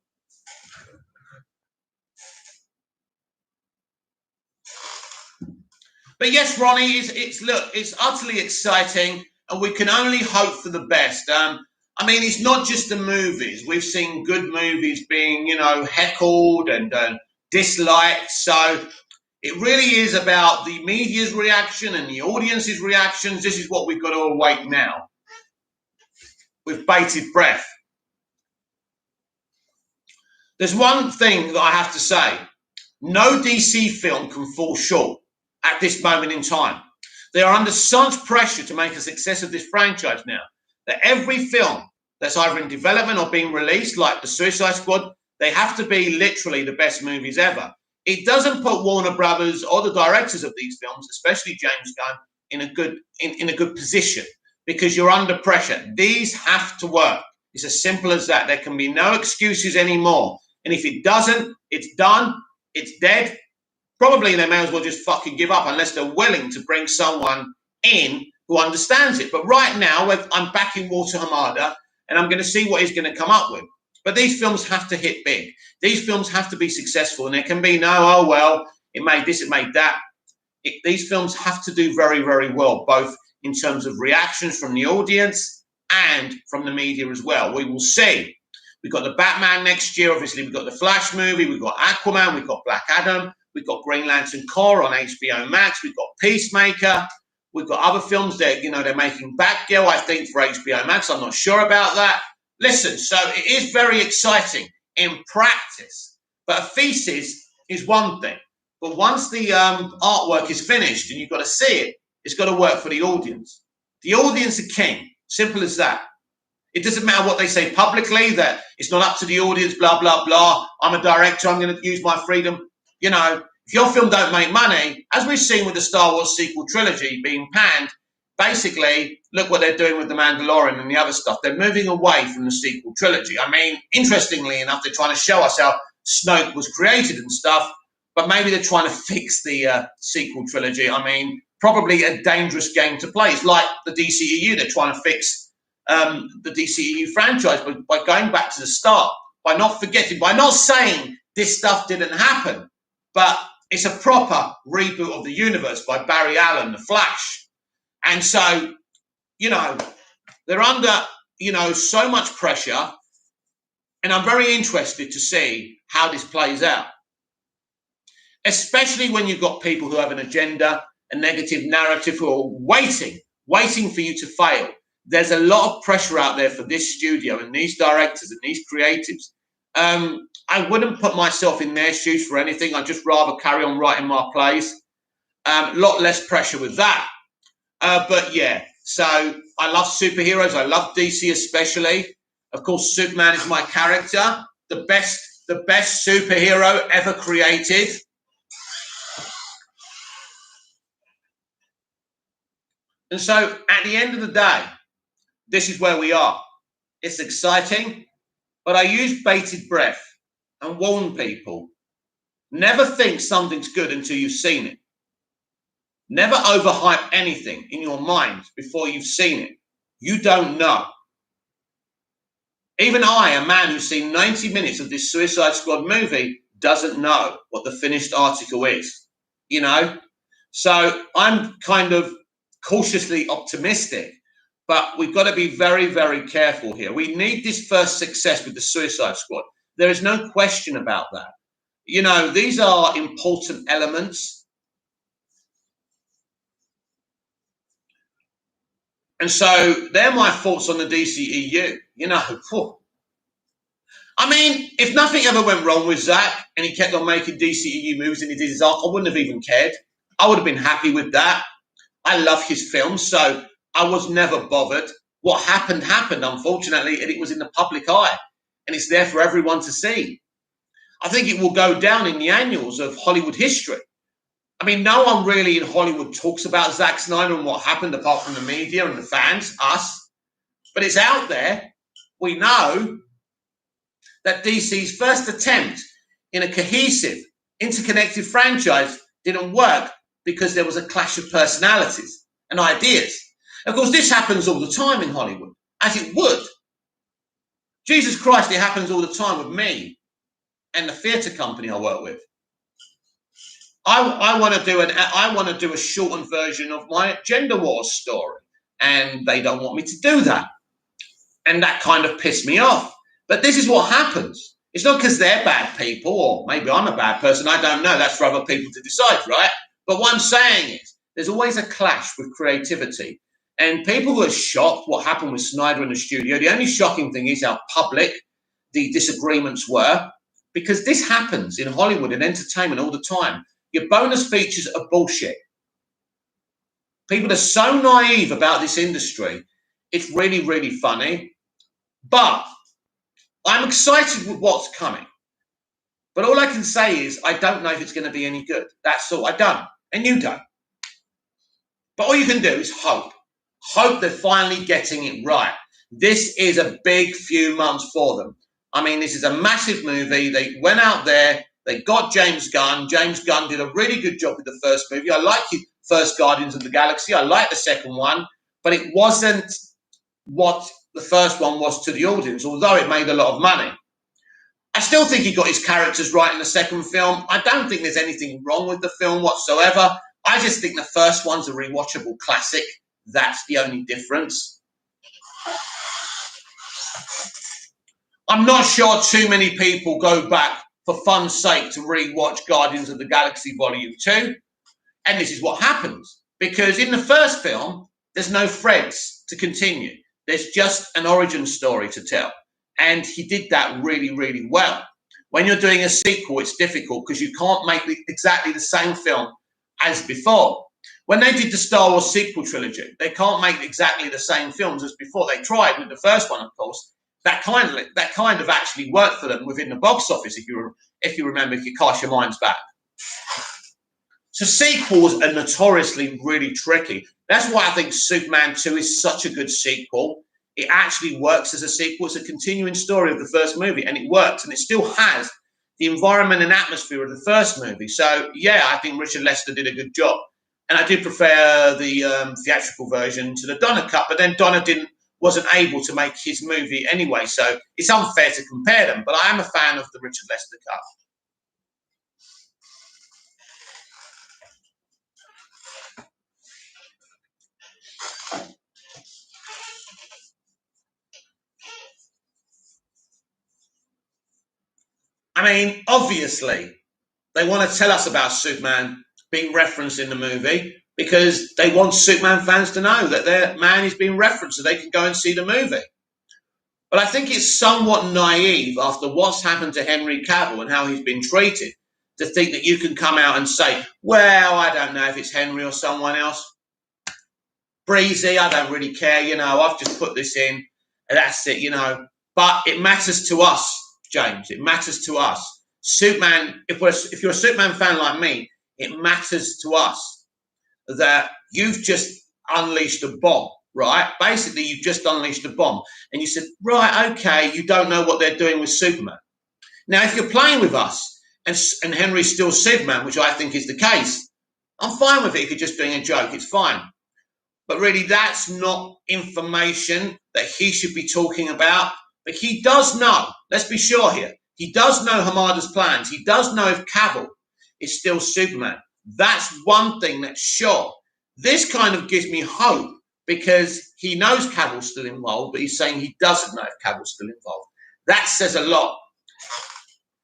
But yes, Ronnie, it's utterly exciting, and we can only hope for the best. I mean, it's not just the movies. We've seen good movies being, heckled and disliked. So it really is about the media's reaction and the audience's reactions. This is what we've got to await now with bated breath. There's one thing that I have to say. No DC film can fall short at this moment in time. They are under such pressure to make a success of this franchise now that every film that's either in development or being released, like the Suicide Squad, they have to be literally the best movies ever. It doesn't put Warner Brothers or the directors of these films, especially James Gunn, in a good position because you're under pressure. These have to work. It's as simple as that. There can be no excuses anymore. And if it doesn't, it's done. It's dead. Probably they may as well just fucking give up unless they're willing to bring someone in who understands it. But right now, I'm backing Walter Hamada, and I'm going to see what he's going to come up with. But these films have to hit big. These films have to be successful, and there can be it made this, it made that. These films have to do very, very well, both in terms of reactions from the audience and from the media as well. We will see. We've got the Batman next year. Obviously, we've got the Flash movie. We've got Aquaman. We've got Black Adam. We've got Green Lantern Corps on HBO Max. We've got Peacemaker. We've got other films that, they're making Batgirl, I think, for HBO Max. I'm not sure about that. Listen, so it is very exciting in practice. But a thesis is one thing. But once the artwork is finished and you've got to see it, it's got to work for the audience. The audience are king. Simple as that. It doesn't matter what they say publicly, that it's not up to the audience, blah, blah, blah. I'm a director. I'm going to use my freedom. If your film don't make money, as we've seen with the Star Wars sequel trilogy being panned, basically, look what they're doing with The Mandalorian and the other stuff. They're moving away from the sequel trilogy. I mean, interestingly enough, they're trying to show us how Snoke was created and stuff, but maybe they're trying to fix the sequel trilogy. I mean, probably a dangerous game to play. It's like the DCEU. They're trying to fix the DCEU franchise by going back to the start, by not forgetting, by not saying this stuff didn't happen, but it's a proper reboot of the universe by Barry Allen, The Flash. And so, you know, they're under, you know, so much pressure. And I'm very interested to see how this plays out, especially when you've got people who have an agenda, a negative narrative, who are waiting for you to fail. There's a lot of pressure out there for this studio and these directors and these creatives. I wouldn't put myself in their shoes for anything. I'd just rather carry on writing my plays. A lot less pressure with that. But yeah, so I love superheroes. I love DC especially. Of course, Superman is my character, the best superhero ever created. And so at the end of the day, this is where we are. It's exciting, but I use bated breath and warn people. Never think something's good until you've seen it. Never overhype anything in your mind before you've seen it. You don't know. Even I, a man who's seen 90 minutes of this Suicide Squad movie, doesn't know what the finished article is, you know? So I'm kind of cautiously optimistic, but we've got to be very, very careful here. We need this first success with the Suicide Squad. There is no question about that. You know, these are important elements. And so they're my thoughts on the DCEU. You know, I mean, if nothing ever went wrong with Zack and he kept on making DCEU movies and he did his art, I wouldn't have even cared. I would have been happy with that. I love his films, so I was never bothered. What happened, unfortunately, and it was in the public eye, and it's there for everyone to see. I think it will go down in the annals of Hollywood history. I mean, no one really in Hollywood talks about Zack Snyder and what happened apart from the media and the fans, us. But it's out there. We know that DC's first attempt in a cohesive, interconnected franchise didn't work because there was a clash of personalities and ideas. Of course, this happens all the time in Hollywood, as it would. Jesus Christ, it happens all the time with me and the theatre company I work with. I want to do a shortened version of my gender wars story, and they don't want me to do that, and that kind of pissed me off. But this is what happens. It's not because they're bad people, or maybe I'm a bad person. I don't know. That's for other people to decide, right? But what I'm saying is, there's always a clash with creativity, and people who are shocked what happened with Snyder in the studio. The only shocking thing is how public the disagreements were, because this happens in Hollywood and entertainment all the time. Your bonus features are bullshit. People are so naive about this industry. It's really, really funny. But I'm excited with what's coming. But all I can say is I don't know if it's going to be any good. That's all. I don't. And you don't. But all you can do is hope. Hope they're finally getting it right. This is a big few months for them. I mean, this is a massive movie. They went out there. They got James Gunn. James Gunn did a really good job with the first movie. I like his first Guardians of the Galaxy. I like the second one. But it wasn't what the first one was to the audience, although it made a lot of money. I still think he got his characters right in the second film. I don't think there's anything wrong with the film whatsoever. I just think the first one's a rewatchable classic. That's the only difference. I'm not sure too many people go back for fun's sake to rewatch Guardians of the Galaxy Volume 2. And this is what happens. Because in the first film, there's no threads to continue. There's just an origin story to tell. And he did that really, really well. When you're doing a sequel, it's difficult because you can't make exactly the same film as before. When they did the Star Wars sequel trilogy, they can't make exactly the same films as before. They tried with the first one, of course. That kind of actually worked for them within the box office, if you remember, if you cast your minds back. So sequels are notoriously really tricky. That's why I think Superman 2 is such a good sequel. It actually works as a sequel. It's a continuing story of the first movie, and it works, and it still has the environment and atmosphere of the first movie. So, yeah, I think Richard Lester did a good job. And I did prefer the theatrical version to the Donner cut, but then Donner wasn't able to make his movie anyway, so it's unfair to compare them. But I am a fan of the Richard Lester cut. I mean, obviously, they want to tell us about Superman being referenced in the movie because they want Superman fans to know that their man is being referenced so they can go and see the movie. But I think it's somewhat naive after what's happened to Henry Cavill and how he's been treated to think that you can come out and say, well, I don't know if it's Henry or someone else. Breezy, I don't really care, I've just put this in and that's it, But it matters to us, James. It matters to us. Superman, if you're a Superman fan like me, it matters to us that you've just unleashed a bomb, right? Basically, you've just unleashed a bomb. And you said, right, okay, you don't know what they're doing with Superman. Now, if you're playing with us and Henry's still Superman, which I think is the case, I'm fine with it if you're just doing a joke. It's fine. But really, that's not information that he should be talking about. But he does know, let's be sure here, he does know Hamada's plans. He does know if Cavill is still Superman. That's one thing that's sure. This kind of gives me hope because he knows Cavill's still involved, but he's saying he doesn't know if Cavill's still involved. That says a lot.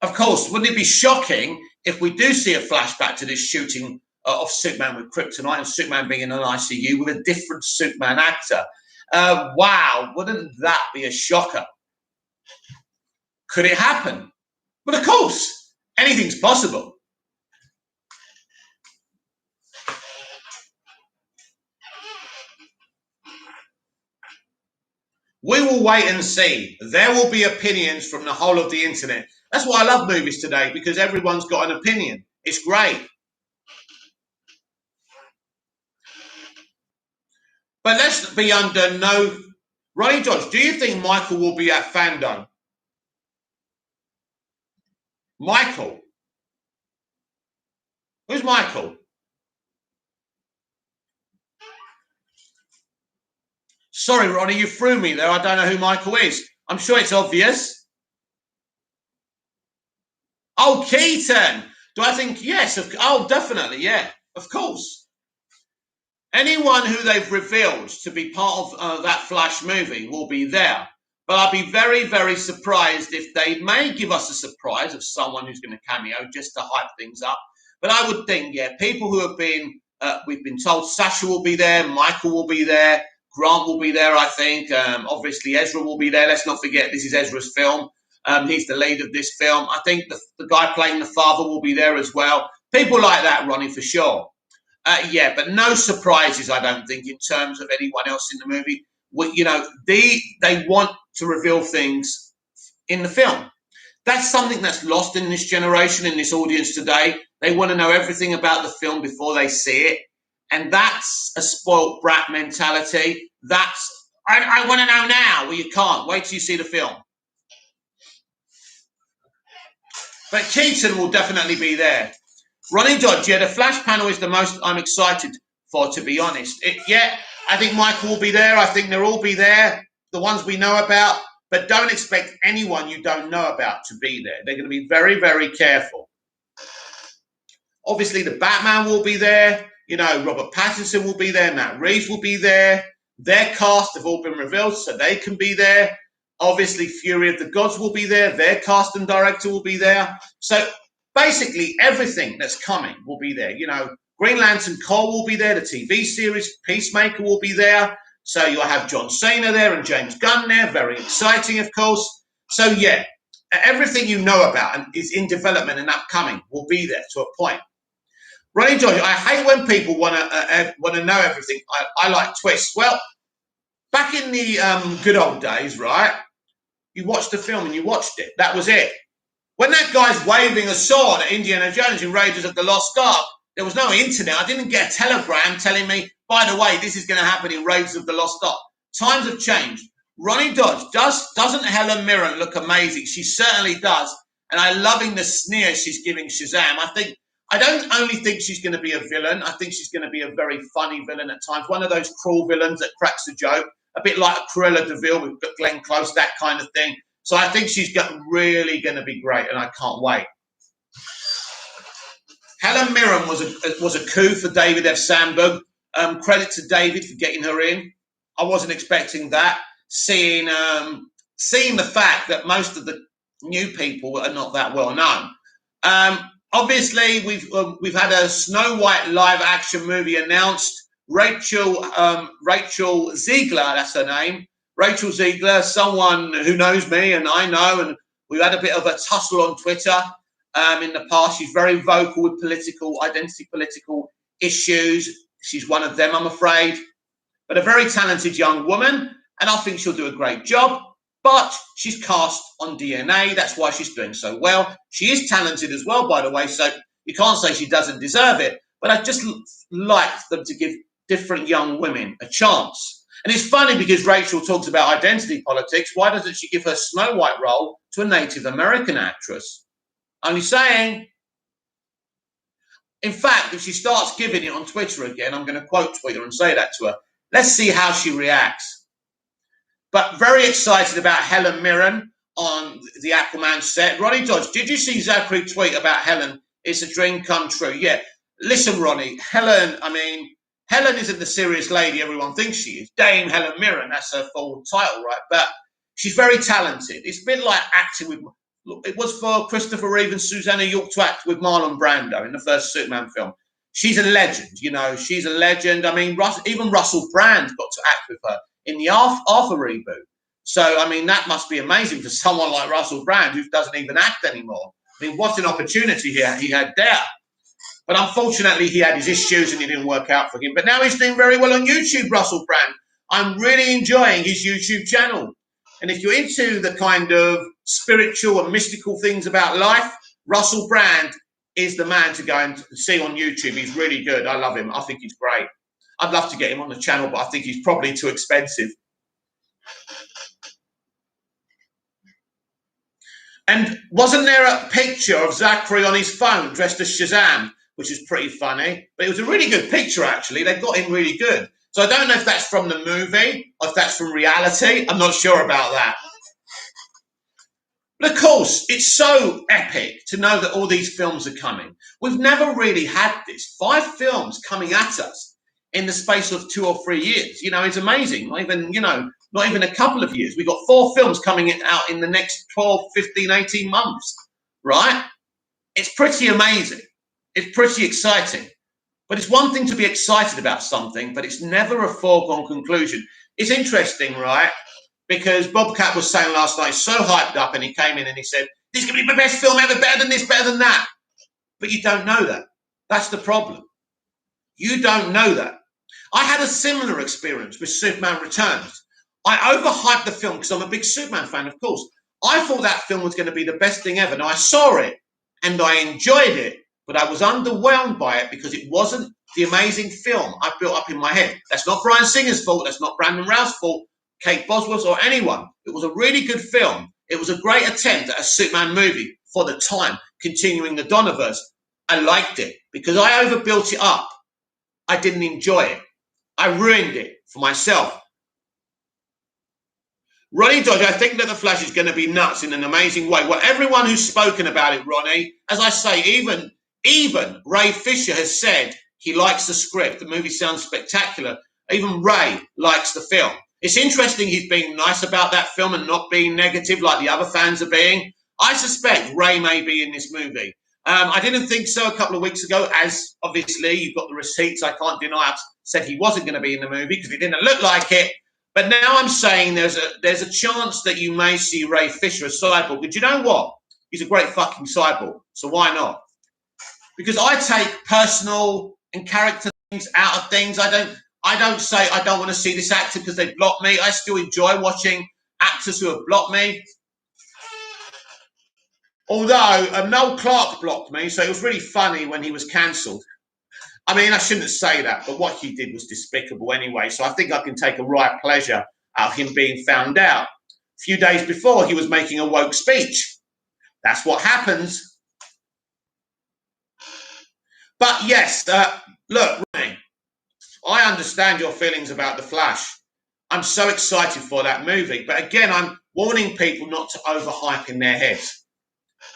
Of course, wouldn't it be shocking if we do see a flashback to this shooting of Superman with kryptonite and Superman being in an ICU with a different Superman actor? Wow, wouldn't that be a shocker? Could it happen? But of course, anything's possible. We will wait and see. There will be opinions from the whole of the internet. That's why I love movies today, because everyone's got an opinion. It's great. But let's be under no... Ronnie Dodge, do you think Michael will be at Fandom? Michael? Who's Michael? Sorry, Ronnie, you threw me there. I don't know who Michael is. I'm sure it's obvious. Oh, Keaton. Do I think? Yes. Oh, definitely. Yeah, of course. Anyone who they've revealed to be part of that Flash movie will be there. But I'll be very, very surprised if they may give us a surprise of someone who's going to cameo just to hype things up. But I would think, yeah, people who have been, we've been told Sasha will be there, Michael will be there, Grant will be there, I think. Obviously, Ezra will be there. Let's not forget, this is Ezra's film. He's the lead of this film. I think the guy playing the father will be there as well. People like that, Ronnie, for sure. Yeah, but no surprises, I don't think, in terms of anyone else in the movie. They want to reveal things in the film. That's something that's lost in this generation, in this audience today. They want to know everything about the film before they see it. And that's a spoilt brat mentality. I want to know now. Well, you can't. Wait till you see the film. But Keaton will definitely be there. Ronnie Dodge, yeah, the Flash panel is the most I'm excited for, to be honest. I think Michael will be there. I think they'll all be there, the ones we know about. But don't expect anyone you don't know about to be there. They're going to be very, very careful. Obviously, the Batman will be there. Robert Pattinson will be there. Matt Reeves will be there. Their cast have all been revealed, so they can be there. Obviously, Fury of the Gods will be there. Their cast and director will be there. So basically, everything that's coming will be there. Green Lantern Corps will be there. The TV series Peacemaker will be there. So you'll have John Cena there and James Gunn there. Very exciting, of course. So, yeah, everything you know about and is in development and upcoming will be there to a point. Ronnie Dodge, I hate when people want to know everything. I like twists. Well, back in the good old days, right, you watched the film and you watched it. That was it. When that guy's waving a sword at Indiana Jones in Raiders of the Lost Ark, there was no internet. I didn't get a telegram telling me, by the way, this is going to happen in Raiders of the Lost Ark. Times have changed. Ronnie Dodge, doesn't Helen Mirren look amazing? She certainly does. And I'm loving the sneer she's giving Shazam. I think I don't only think she's going to be a villain. I think she's going to be a very funny villain at times. One of those cruel villains that cracks a joke, a bit like a Cruella de Vil with Glenn Close, that kind of thing. So I think she's really going to be great, and I can't wait. Helen Mirren was a coup for David F. Sandberg. Credit to David for getting her in. I wasn't expecting that. Seeing the fact that most of the new people are not that well known. Obviously, we've had a Snow White live action movie announced. Rachel Ziegler, that's her name. Rachel Ziegler, someone who knows me and I know, and we've had a bit of a tussle on Twitter in the past. She's very vocal with political issues. She's one of them, I'm afraid, but a very talented young woman, and I think she'll do a great job. But she's cast on DNA. That's why she's doing so well. She is talented as well, by the way, so you can't say she doesn't deserve it. But I just like them to give different young women a chance. And it's funny because Rachel talks about identity politics. Why doesn't she give her Snow White role to a Native American actress? Only saying. In fact, if she starts giving it on Twitter again, I'm going to quote tweet her and say that to her. Let's see how she reacts. But very excited about Helen Mirren on the Aquaman set. Ronnie Dodge, did you see Zachary tweet about Helen? It's a dream come true. Yeah. Listen, Ronnie, Helen isn't the serious lady everyone thinks she is. Dame Helen Mirren, that's her full title, right? But she's very talented. It's a bit like acting with... It was for Christopher Reeve and Susanna York to act with Marlon Brando in the first Superman film. She's a legend, she's a legend. I mean, even Russell Brand got to act with her in the Arthur reboot. So, I mean, that must be amazing for someone like Russell Brand who doesn't even act anymore. I mean, what an opportunity he had there. But unfortunately, he had his issues and it didn't work out for him. But now he's doing very well on YouTube, Russell Brand. I'm really enjoying his YouTube channel. And if you're into the kind of spiritual and mystical things about life, Russell Brand is the man to go and see on YouTube. He's really good. I love him. I think he's great. I'd love to get him on the channel, but I think he's probably too expensive. And wasn't there a picture of Zachary on his phone dressed as Shazam, which is pretty funny? But it was a really good picture, actually. They got him really good. So I don't know if that's from the movie or if that's from reality. I'm not sure about that. But of course, it's so epic to know that all these films are coming. We've never really had this. 5 films coming at us in the space of 2 or 3 years. It's amazing. Not even a couple of years. We've got 4 films coming out in the next 12, 15, 18 months, right? It's pretty amazing. It's pretty exciting. But it's one thing to be excited about something, but it's never a foregone conclusion. It's interesting, right? Because Bobcat was saying last night, so hyped up, and he came in and he said, this is going to be my best film ever, better than this, better than that. But you don't know that. That's the problem. You don't know that. I had a similar experience with Superman Returns. I overhyped the film because I'm a big Superman fan, of course. I thought that film was going to be the best thing ever. Now, I saw it and I enjoyed it, but I was underwhelmed by it because it wasn't the amazing film I built up in my head. That's not Bryan Singer's fault. That's not Brandon Routh's fault, Kate Bosworth's, or anyone. It was a really good film. It was a great attempt at a Superman movie for the time, continuing the Donnerverse. I liked it because I overbuilt it up. I didn't enjoy it. I ruined it for myself. Ronnie Dodge, I think that The Flash is going to be nuts in an amazing way. Well, everyone who's spoken about it, Ronnie, as I say, even Ray Fisher has said he likes the script. The movie sounds spectacular. Even Ray likes the film. It's interesting he's being nice about that film and not being negative like the other fans are being. I suspect Ray may be in this movie. I didn't think so a couple of weeks ago, as obviously you've got the receipts. I can't deny I said he wasn't going to be in the movie because it didn't look like it. But now I'm saying there's a chance that you may see Ray Fisher as Cyborg. But you know what? He's a great fucking cyborg. So why not? Because I take personal and character things out of things. I don't say I don't want to see this actor because they blocked me. I still enjoy watching actors who have blocked me. Although Noel Clarke blocked me, so it was really funny when he was cancelled. I mean, I shouldn't say that, but what he did was despicable anyway. So I think I can take a right pleasure out of him being found out. A few days before, he was making a woke speech. That's what happens. But yes, look, Ronnie, I understand your feelings about The Flash. I'm so excited for that movie. But again, I'm warning people not to overhype in their heads.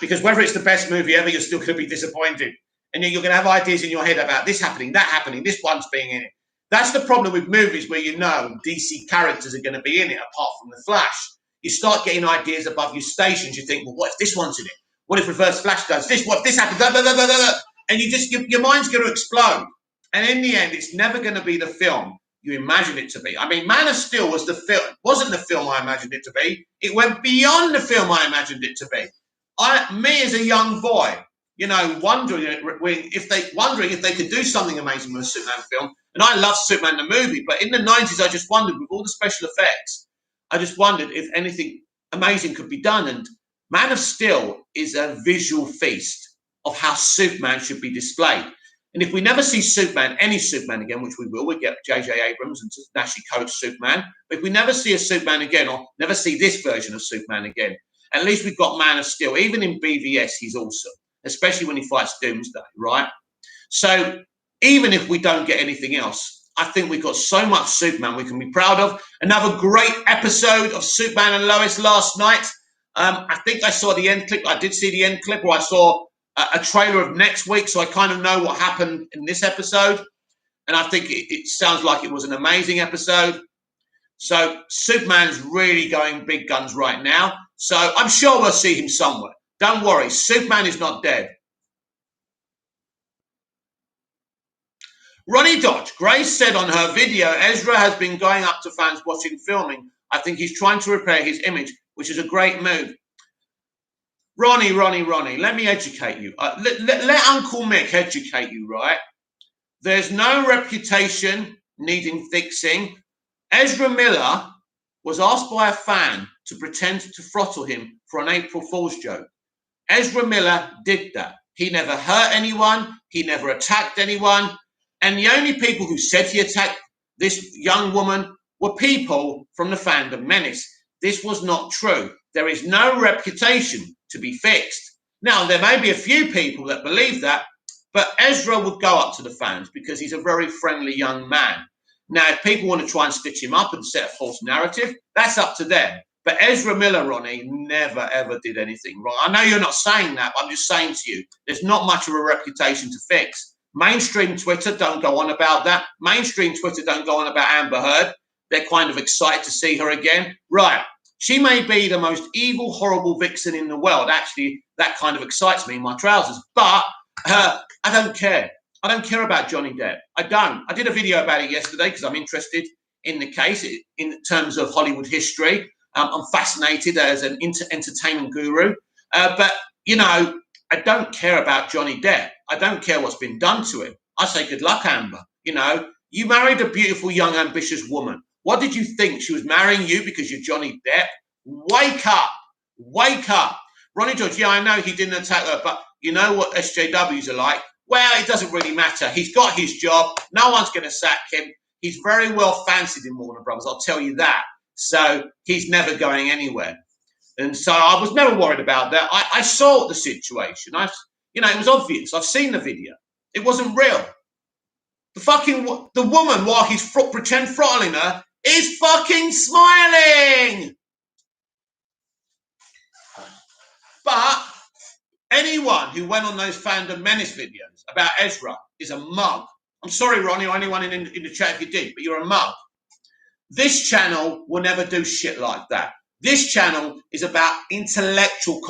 Because whether it's the best movie ever, you're still going to be disappointed. And you're going to have ideas in your head about this happening, that happening, this one's being in it. That's the problem with movies where you know DC characters are going to be in it apart from The Flash. You start getting ideas above your stations. You think, well, what if this one's in it? What if Reverse Flash does this? What if this happens? Blah, blah, blah, blah, blah. And your mind's going to explode. And in the end, it's never going to be the film you imagine it to be. I mean, Man of Steel wasn't the film I imagined it to be. It went beyond the film I imagined it to be. Me as a young boy, you know, wondering if they could do something amazing with a Superman film. And I love Superman the movie, but in the 90s, I just wondered, with all the special effects, I just wondered if anything amazing could be done. And Man of Steel is a visual feast of how Superman should be displayed. And if we never see Superman, any Superman again, which we will, we get J.J. Abrams and Nashi coach Superman. But if we never see a Superman again, or never see this version of Superman again, at least we've got Man of Steel. Even in BVS, he's awesome, especially when he fights Doomsday, right? So even if we don't get anything else, I think we've got so much Superman we can be proud of. Another great episode of Superman and Lois last night. I think I saw the end clip. I did see the end clip where I saw a trailer of next week, so I kind of know what happened in this episode. And I think it sounds like it was an amazing episode. So Superman's really going big guns right now. So I'm sure we'll see him somewhere. Don't worry, Superman is not dead. Ronnie Dodge, Grace said on her video, Ezra has been going up to fans watching filming. I think he's trying to repair his image, which is a great move. Ronnie, let me educate you. Let Uncle Mick educate you, right? There's no reputation needing fixing. Ezra Miller was asked by a fan to pretend to throttle him for an April Fool's joke. Ezra Miller did that. He never hurt anyone. He never attacked anyone. And the only people who said he attacked this young woman were people from the fandom Menace. This was not true. There is no reputation to be fixed. Now, there may be a few people that believe that, but Ezra would go up to the fans because he's a very friendly young man. Now, if people want to try and stitch him up and set a false narrative, that's up to them. But Ezra Miller, Ronnie, never, ever did anything wrong. I know you're not saying that, but I'm just saying to you, there's not much of a reputation to fix. Mainstream Twitter don't go on about that. Mainstream Twitter don't go on about Amber Heard. They're kind of excited to see her again. Right. She may be the most evil, horrible vixen in the world. Actually, that kind of excites me in my trousers. But I don't care. I don't care about Johnny Depp. I don't. I did a video about it yesterday because I'm interested in the case in terms of Hollywood history. I'm fascinated as an entertainment guru. But, you know, I don't care about Johnny Depp. I don't care what's been done to him. I say good luck, Amber. You know, you married a beautiful, young, ambitious woman. What did you think? She was marrying you because you're Johnny Depp? Wake up. Wake up. Ronnie George, yeah, I know he didn't attack her, but you know what SJWs are like? Well, it doesn't really matter. He's got his job. No one's going to sack him. He's very well fancied in Warner Brothers, I'll tell you that. So he's never going anywhere. And so I was never worried about that. I saw the situation. It was obvious. I've seen the video. It wasn't real. The woman, while he's pretend throttling her, is fucking smiling. But anyone who went on those Fandom Menace videos about Ezra is a mug. I'm sorry, Ronnie, or anyone in the chat if you did, but you're a mug. This channel will never do shit like that. This channel is about intellectual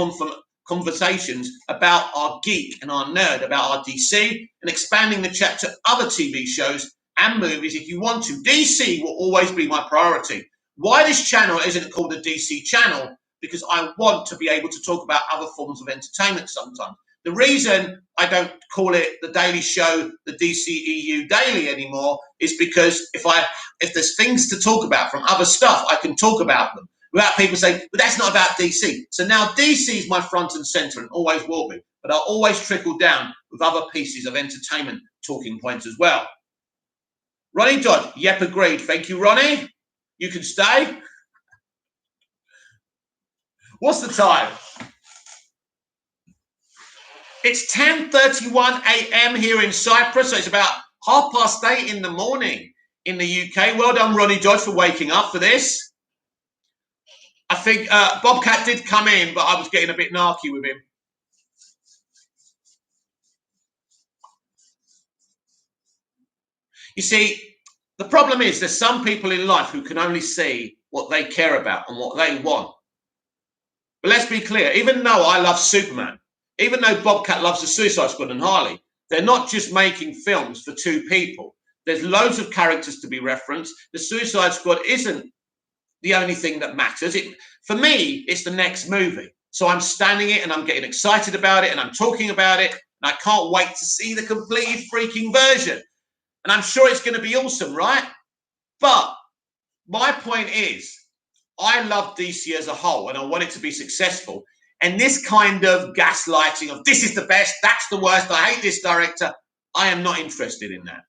conversations about our geek and our nerd, about our DC, and expanding the chat to other TV shows and movies if you want to. DC will always be my priority. Why this channel isn't called a DC channel? Because I want to be able to talk about other forms of entertainment sometimes. The reason I don't call it the Daily Show, the DCEU Daily anymore, is because if there's things to talk about from other stuff, I can talk about them without people saying, but that's not about DC. So now DC is my front and center and always will be, but I'll always trickle down with other pieces of entertainment talking points as well. Ronnie Dodd, yep, agreed. Thank you, Ronnie. You can stay. What's the time? It's 10:31 a.m. here in Cyprus, so it's about 8:30 in the morning in the UK. Well done, Ronnie Dodge, for waking up for this. I think Bobcat did come in, but I was getting a bit narky with him. You see, the problem is there's some people in life who can only see what they care about and what they want. But let's be clear, even though I love Superman, even though Bobcat loves the Suicide Squad and Harley, they're not just making films for two people. There's loads of characters to be referenced. The Suicide Squad isn't the only thing that matters. For me, it's the next movie. So I'm standing it and I'm getting excited about it and I'm talking about it. And I can't wait to see the completed freaking version. And I'm sure it's going to be awesome, right? But my point is, I love DC as a whole and I want it to be successful. And this kind of gaslighting of this is the best, that's the worst, I hate this director, I am not interested in that.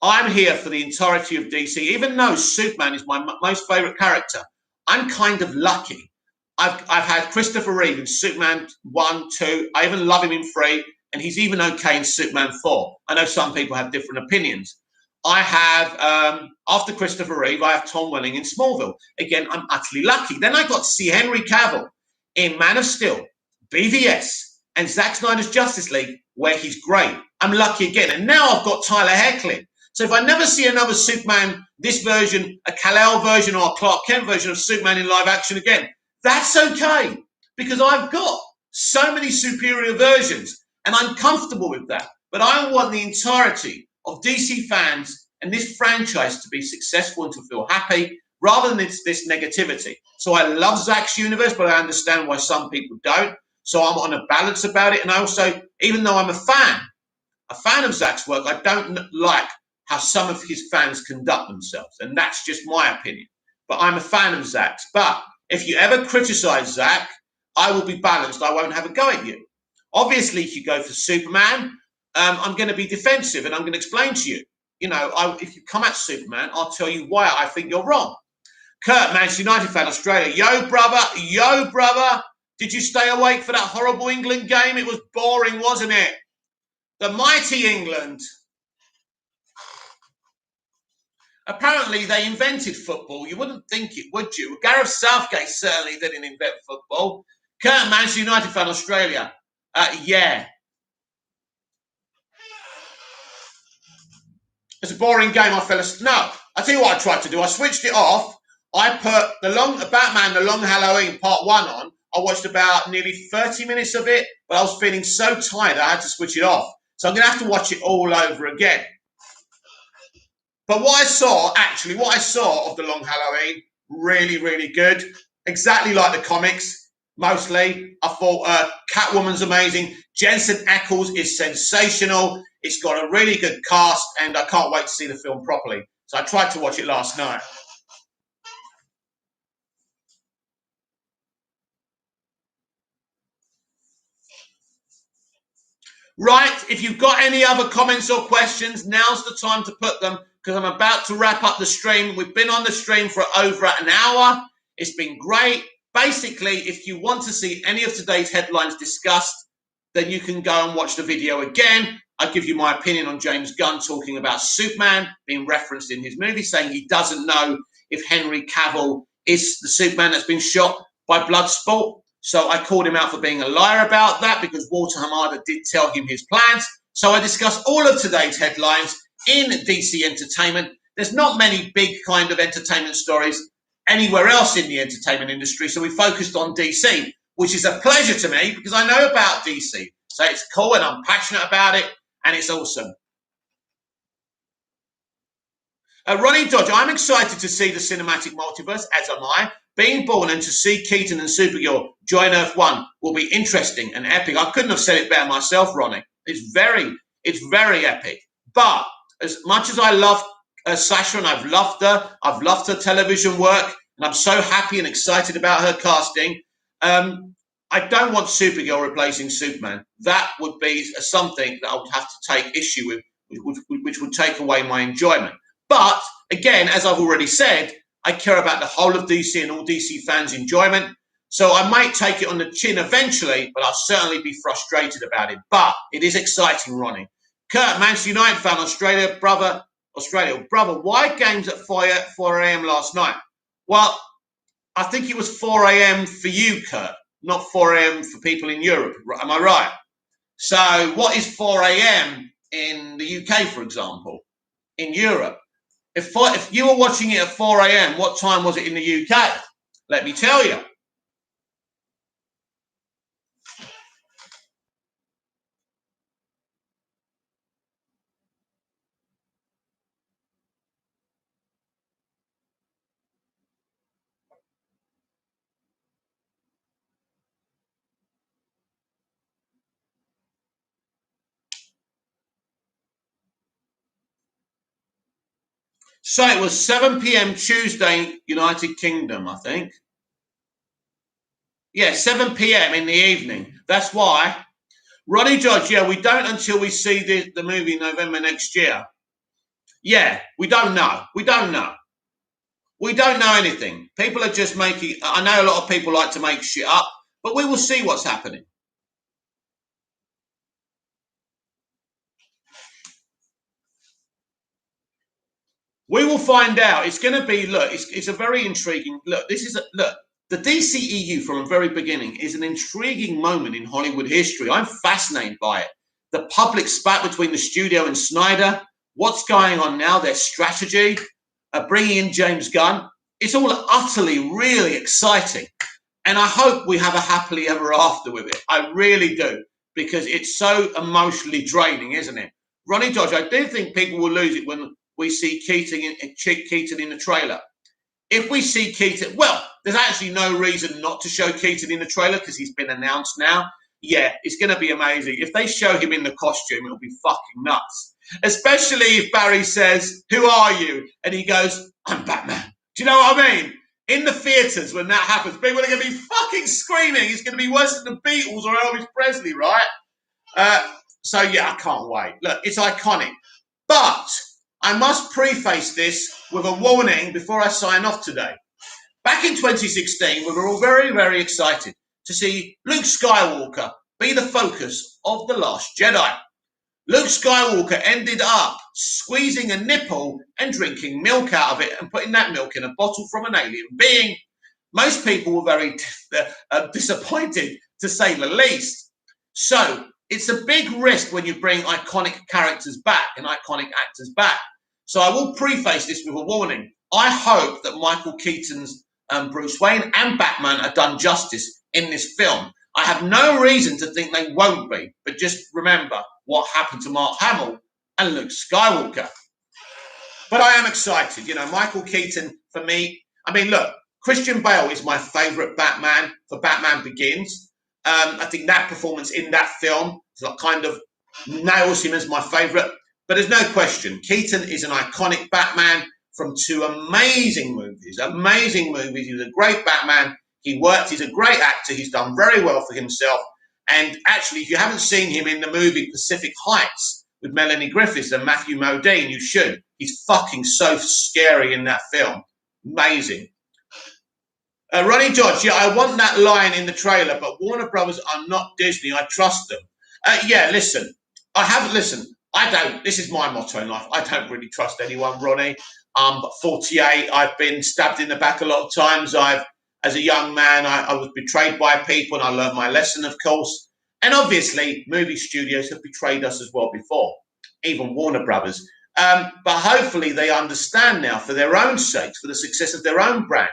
I'm here for the entirety of DC. Even though Superman is my most favourite character, I'm kind of lucky. I've had Christopher Reeve in Superman 1, 2, I even love him in 3, and he's even okay in Superman 4. I know some people have different opinions. I have, after Christopher Reeve, I have Tom Welling in Smallville. Again, I'm utterly lucky. Then I got to see Henry Cavill in Man of Steel, BVS, and Zack Snyder's Justice League, where he's great. I'm lucky again. And now I've got Tyler Hoechlin. So if I never see another Superman, this version, a Kal-El version or a Clark Kent version of Superman in live action again, that's okay. Because I've got so many superior versions and I'm comfortable with that. But I want the entirety of DC fans and this franchise to be successful and to feel happy rather than this negativity. So I love Zack's universe, but I understand why some people don't. So I'm on a balance about it. And I also, even though I'm a fan of Zack's work, I don't like how some of his fans conduct themselves. And that's just my opinion. But I'm a fan of Zack's. But if you ever criticize Zack, I will be balanced. I won't have a go at you. Obviously, if you go for Superman, I'm going to be defensive and I'm going to explain to you. You know, if you come at Superman, I'll tell you why I think you're wrong. Kurt, Manchester United fan, Australia. Yo, brother. Did you stay awake for that horrible England game? It was boring, wasn't it? The mighty England. Apparently, they invented football. You wouldn't think it, would you? Gareth Southgate certainly didn't invent football. Kurt, Manchester United fan, Australia. Yeah. It's a boring game, I fell asleep. No, I tell you what I tried to do. I switched it off. I put Batman, The Long Halloween Part 1 on. I watched about nearly 30 minutes of it, but I was feeling so tired I had to switch it off. So I'm going to have to watch it all over again. But what I saw of The Long Halloween, really, really good. Exactly like the comics, mostly. I thought Catwoman's amazing. Jensen Ackles is sensational. It's got a really good cast, and I can't wait to see the film properly. So I tried to watch it last night. Right, if you've got any other comments or questions, now's the time to put them because I'm about to wrap up the stream. We've been on the stream for over an hour. It's been great. Basically, if you want to see any of today's headlines discussed, then you can go and watch the video again. I give you my opinion on James Gunn talking about Superman being referenced in his movie, saying he doesn't know if Henry Cavill is the Superman that's been shot by Bloodsport. So I called him out for being a liar about that because Walter Hamada did tell him his plans. So I discussed all of today's headlines in DC Entertainment. There's not many big kind of entertainment stories anywhere else in the entertainment industry. So we focused on DC, which is a pleasure to me because I know about DC. So it's cool and I'm passionate about it and it's awesome. Ronnie Dodge, I'm excited to see the cinematic multiverse, as am I. Being born and to see Keaton and Supergirl join Earth 1 will be interesting and epic. I couldn't have said it better myself, Ronnie. It's very epic. But as much as I love Sasha and I've loved her television work, and I'm so happy and excited about her casting, I don't want Supergirl replacing Superman. That would be something that I would have to take issue with, which would take away my enjoyment. But again, as I've already said, I care about the whole of DC and all DC fans' enjoyment. So I might take it on the chin eventually, but I'll certainly be frustrated about it. But it is exciting, Ronnie. Kurt, Manchester United fan, Australia, brother, why games at 4 a.m. last night? Well, I think it was 4 a.m. for you, Kurt, not 4 a.m. for people in Europe. Am I right? So what is 4 a.m. in the UK, for example, in Europe? If you were watching it at 4 a.m., what time was it in the UK? Let me tell you. So it was 7 p.m. Tuesday, United Kingdom, I think. Yeah, 7 p.m. in the evening. That's why. Ronnie George, yeah, we don't until we see the movie November next year. Yeah, we don't know. We don't know. We don't know anything. People are just making, I know a lot of people like to make shit up, but we will see what's happening. We will find out. It's going to be, look, it's a very intriguing, look, the DCEU from the very beginning is an intriguing moment in Hollywood history. I'm fascinated by it. The public spat between the studio and Snyder, what's going on now, their strategy, bringing in James Gunn. It's all utterly really exciting. And I hope we have a happily ever after with it. I really do, because it's so emotionally draining, isn't it? Ronnie Dodge, I do think people will lose it when we see Keaton in the trailer. If we see Keaton, well, there's actually no reason not to show Keaton in the trailer because he's been announced now. Yeah, it's going to be amazing. If they show him in the costume, it'll be fucking nuts. Especially if Barry says, "Who are you?" And he goes, "I'm Batman." Do you know what I mean? In the theatres, when that happens, people are going to be fucking screaming. It's going to be worse than the Beatles or Elvis Presley, right? So, yeah, I can't wait. Look, it's iconic. But I must preface this with a warning before I sign off today. Back in 2016, we were all very, very excited to see Luke Skywalker be the focus of The Last Jedi. Luke Skywalker ended up squeezing a nipple and drinking milk out of it and putting that milk in a bottle from an alien being. Most people were very disappointed, to say the least. So it's a big risk when you bring iconic characters back and iconic actors back. So I will preface this with a warning. I hope that Michael Keaton's Bruce Wayne and Batman are done justice in this film. I have no reason to think they won't be, but just remember what happened to Mark Hamill and Luke Skywalker. But I am excited. You know, Michael Keaton, for me, I mean, look, Christian Bale is my favourite Batman for Batman Begins. I think that performance in that film kind of nails him as my favourite. But there's no question, Keaton is an iconic Batman from two amazing movies. Amazing movies. He's a great Batman. He's a great actor. He's done very well for himself. And actually, if you haven't seen him in the movie Pacific Heights with Melanie Griffiths and Matthew Modine, you should. He's fucking so scary in that film. Amazing. Ronnie George, yeah, I want that line in the trailer, but Warner Brothers are not Disney. I trust them. Yeah, listen. I don't. This is my motto in life. I don't really trust anyone, Ronnie. I'm 48. I've been stabbed in the back a lot of times. As a young man, I was betrayed by people, and I learned my lesson, of course. And obviously, movie studios have betrayed us as well before, even Warner Brothers. But hopefully they understand now, for their own sakes, for the success of their own brand,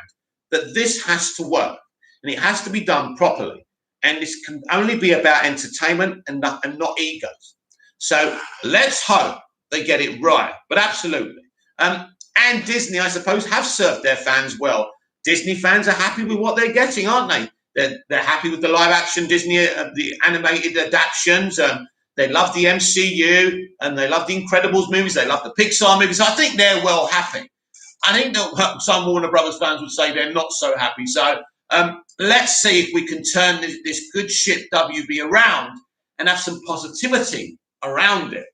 that this has to work, and it has to be done properly. And this can only be about entertainment and not egos. So let's hope they get it right. But absolutely. And Disney, I suppose, have served their fans well. Disney fans are happy with what they're getting, aren't they? They're happy with the live-action Disney, the animated adaptations. They love the MCU, and they love the Incredibles movies. They love the Pixar movies. I think they're well happy. I think that some Warner Brothers fans would say they're not so happy. So let's see if we can turn this good shit WB around and have some positivity around it.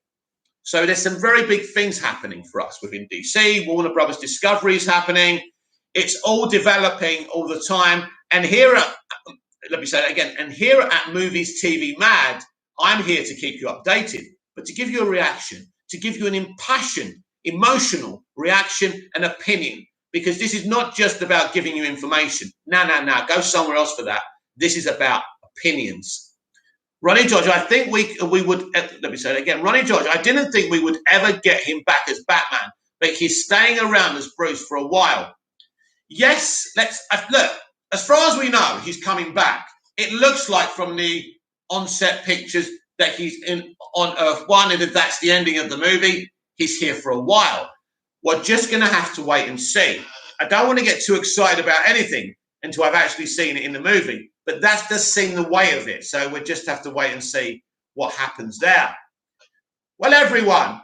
So there's some very big things happening for us within DC. Warner Brothers Discovery is happening. It's all developing all the time. And here at, let me say that again, and here at Movies TV Mad, I'm here to keep you updated, but to give you a reaction, to give you an impassioned, emotional reaction and opinion, because this is not just about giving you information. No, go somewhere else for that. This is about opinions. Ronnie George, I think we would, let me say it again. Ronnie George, I didn't think we would ever get him back as Batman, but he's staying around as Bruce for a while. Yes, look, as far as we know, he's coming back. It looks like from the on-set pictures that he's on Earth 1, and if that's the ending of the movie, he's here for a while. We're just going to have to wait and see. I don't want to get too excited about anything until I've actually seen it in the movie, but that does seem the way of it. So we'll just have to wait and see what happens there. Well, everyone,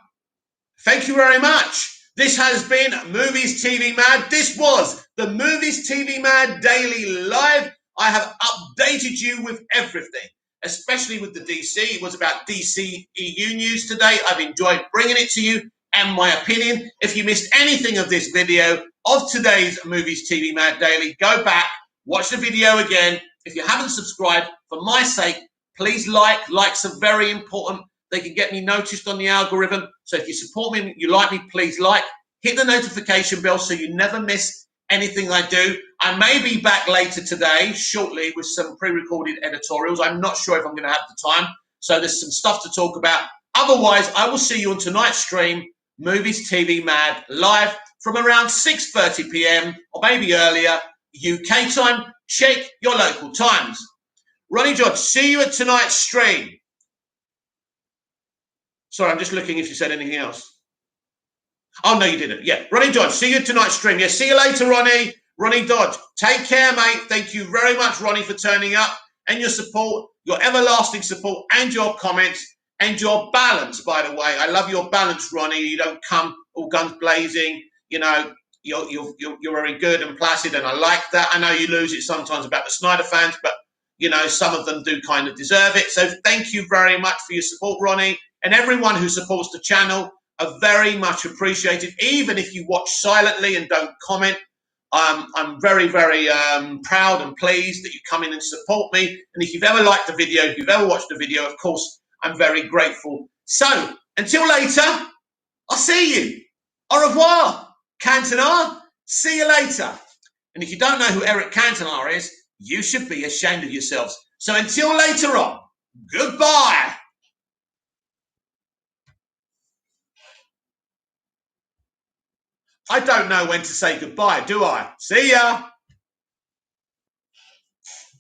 thank you very much. This has been Movies TV Mad. This was the Movies TV Mad Daily Live. I have updated you with everything, especially with the DC. It was about DC EU news today. I've enjoyed bringing it to you and my opinion. If you missed anything of this video of today's Movies TV Mad Daily, go back, watch the video again. If you haven't subscribed, for my sake, please like. Likes are very important. They can get me noticed on the algorithm. So if you support me, you like me, please like. Hit the notification bell so you never miss anything I do. I may be back later today, shortly, with some pre-recorded editorials. I'm not sure if I'm going to have the time. So there's some stuff to talk about. Otherwise, I will see you on tonight's stream, Movies TV Mad, live from around 6:30 p.m. or maybe earlier, UK time. Check your local times. Ronnie George, see you at tonight's stream. Sorry, I'm just looking if you said anything else. Oh, no, you didn't. Yeah, Ronnie Dodge, see you at tonight's stream. Yeah, see you later, Ronnie. Ronnie Dodge, take care, mate. Thank you very much, Ronnie, for turning up and your support, your everlasting support and your comments and your balance, by the way. I love your balance, Ronnie. You don't come all guns blazing. You know, you're very good and placid, and I like that. I know you lose it sometimes about the Snyder fans, but, you know, some of them do kind of deserve it. So thank you very much for your support, Ronnie, and everyone who supports the channel. Are very much appreciated, even if you watch silently and don't comment. I'm very, very proud and pleased that you come in and support me. And if you've ever liked the video, if you've ever watched the video, of course, I'm very grateful. So, until later, I'll see you. Au revoir, Cantona. See you later. And if you don't know who Eric Cantona is, you should be ashamed of yourselves. So until later on, goodbye. I don't know when to say goodbye, do I? See ya.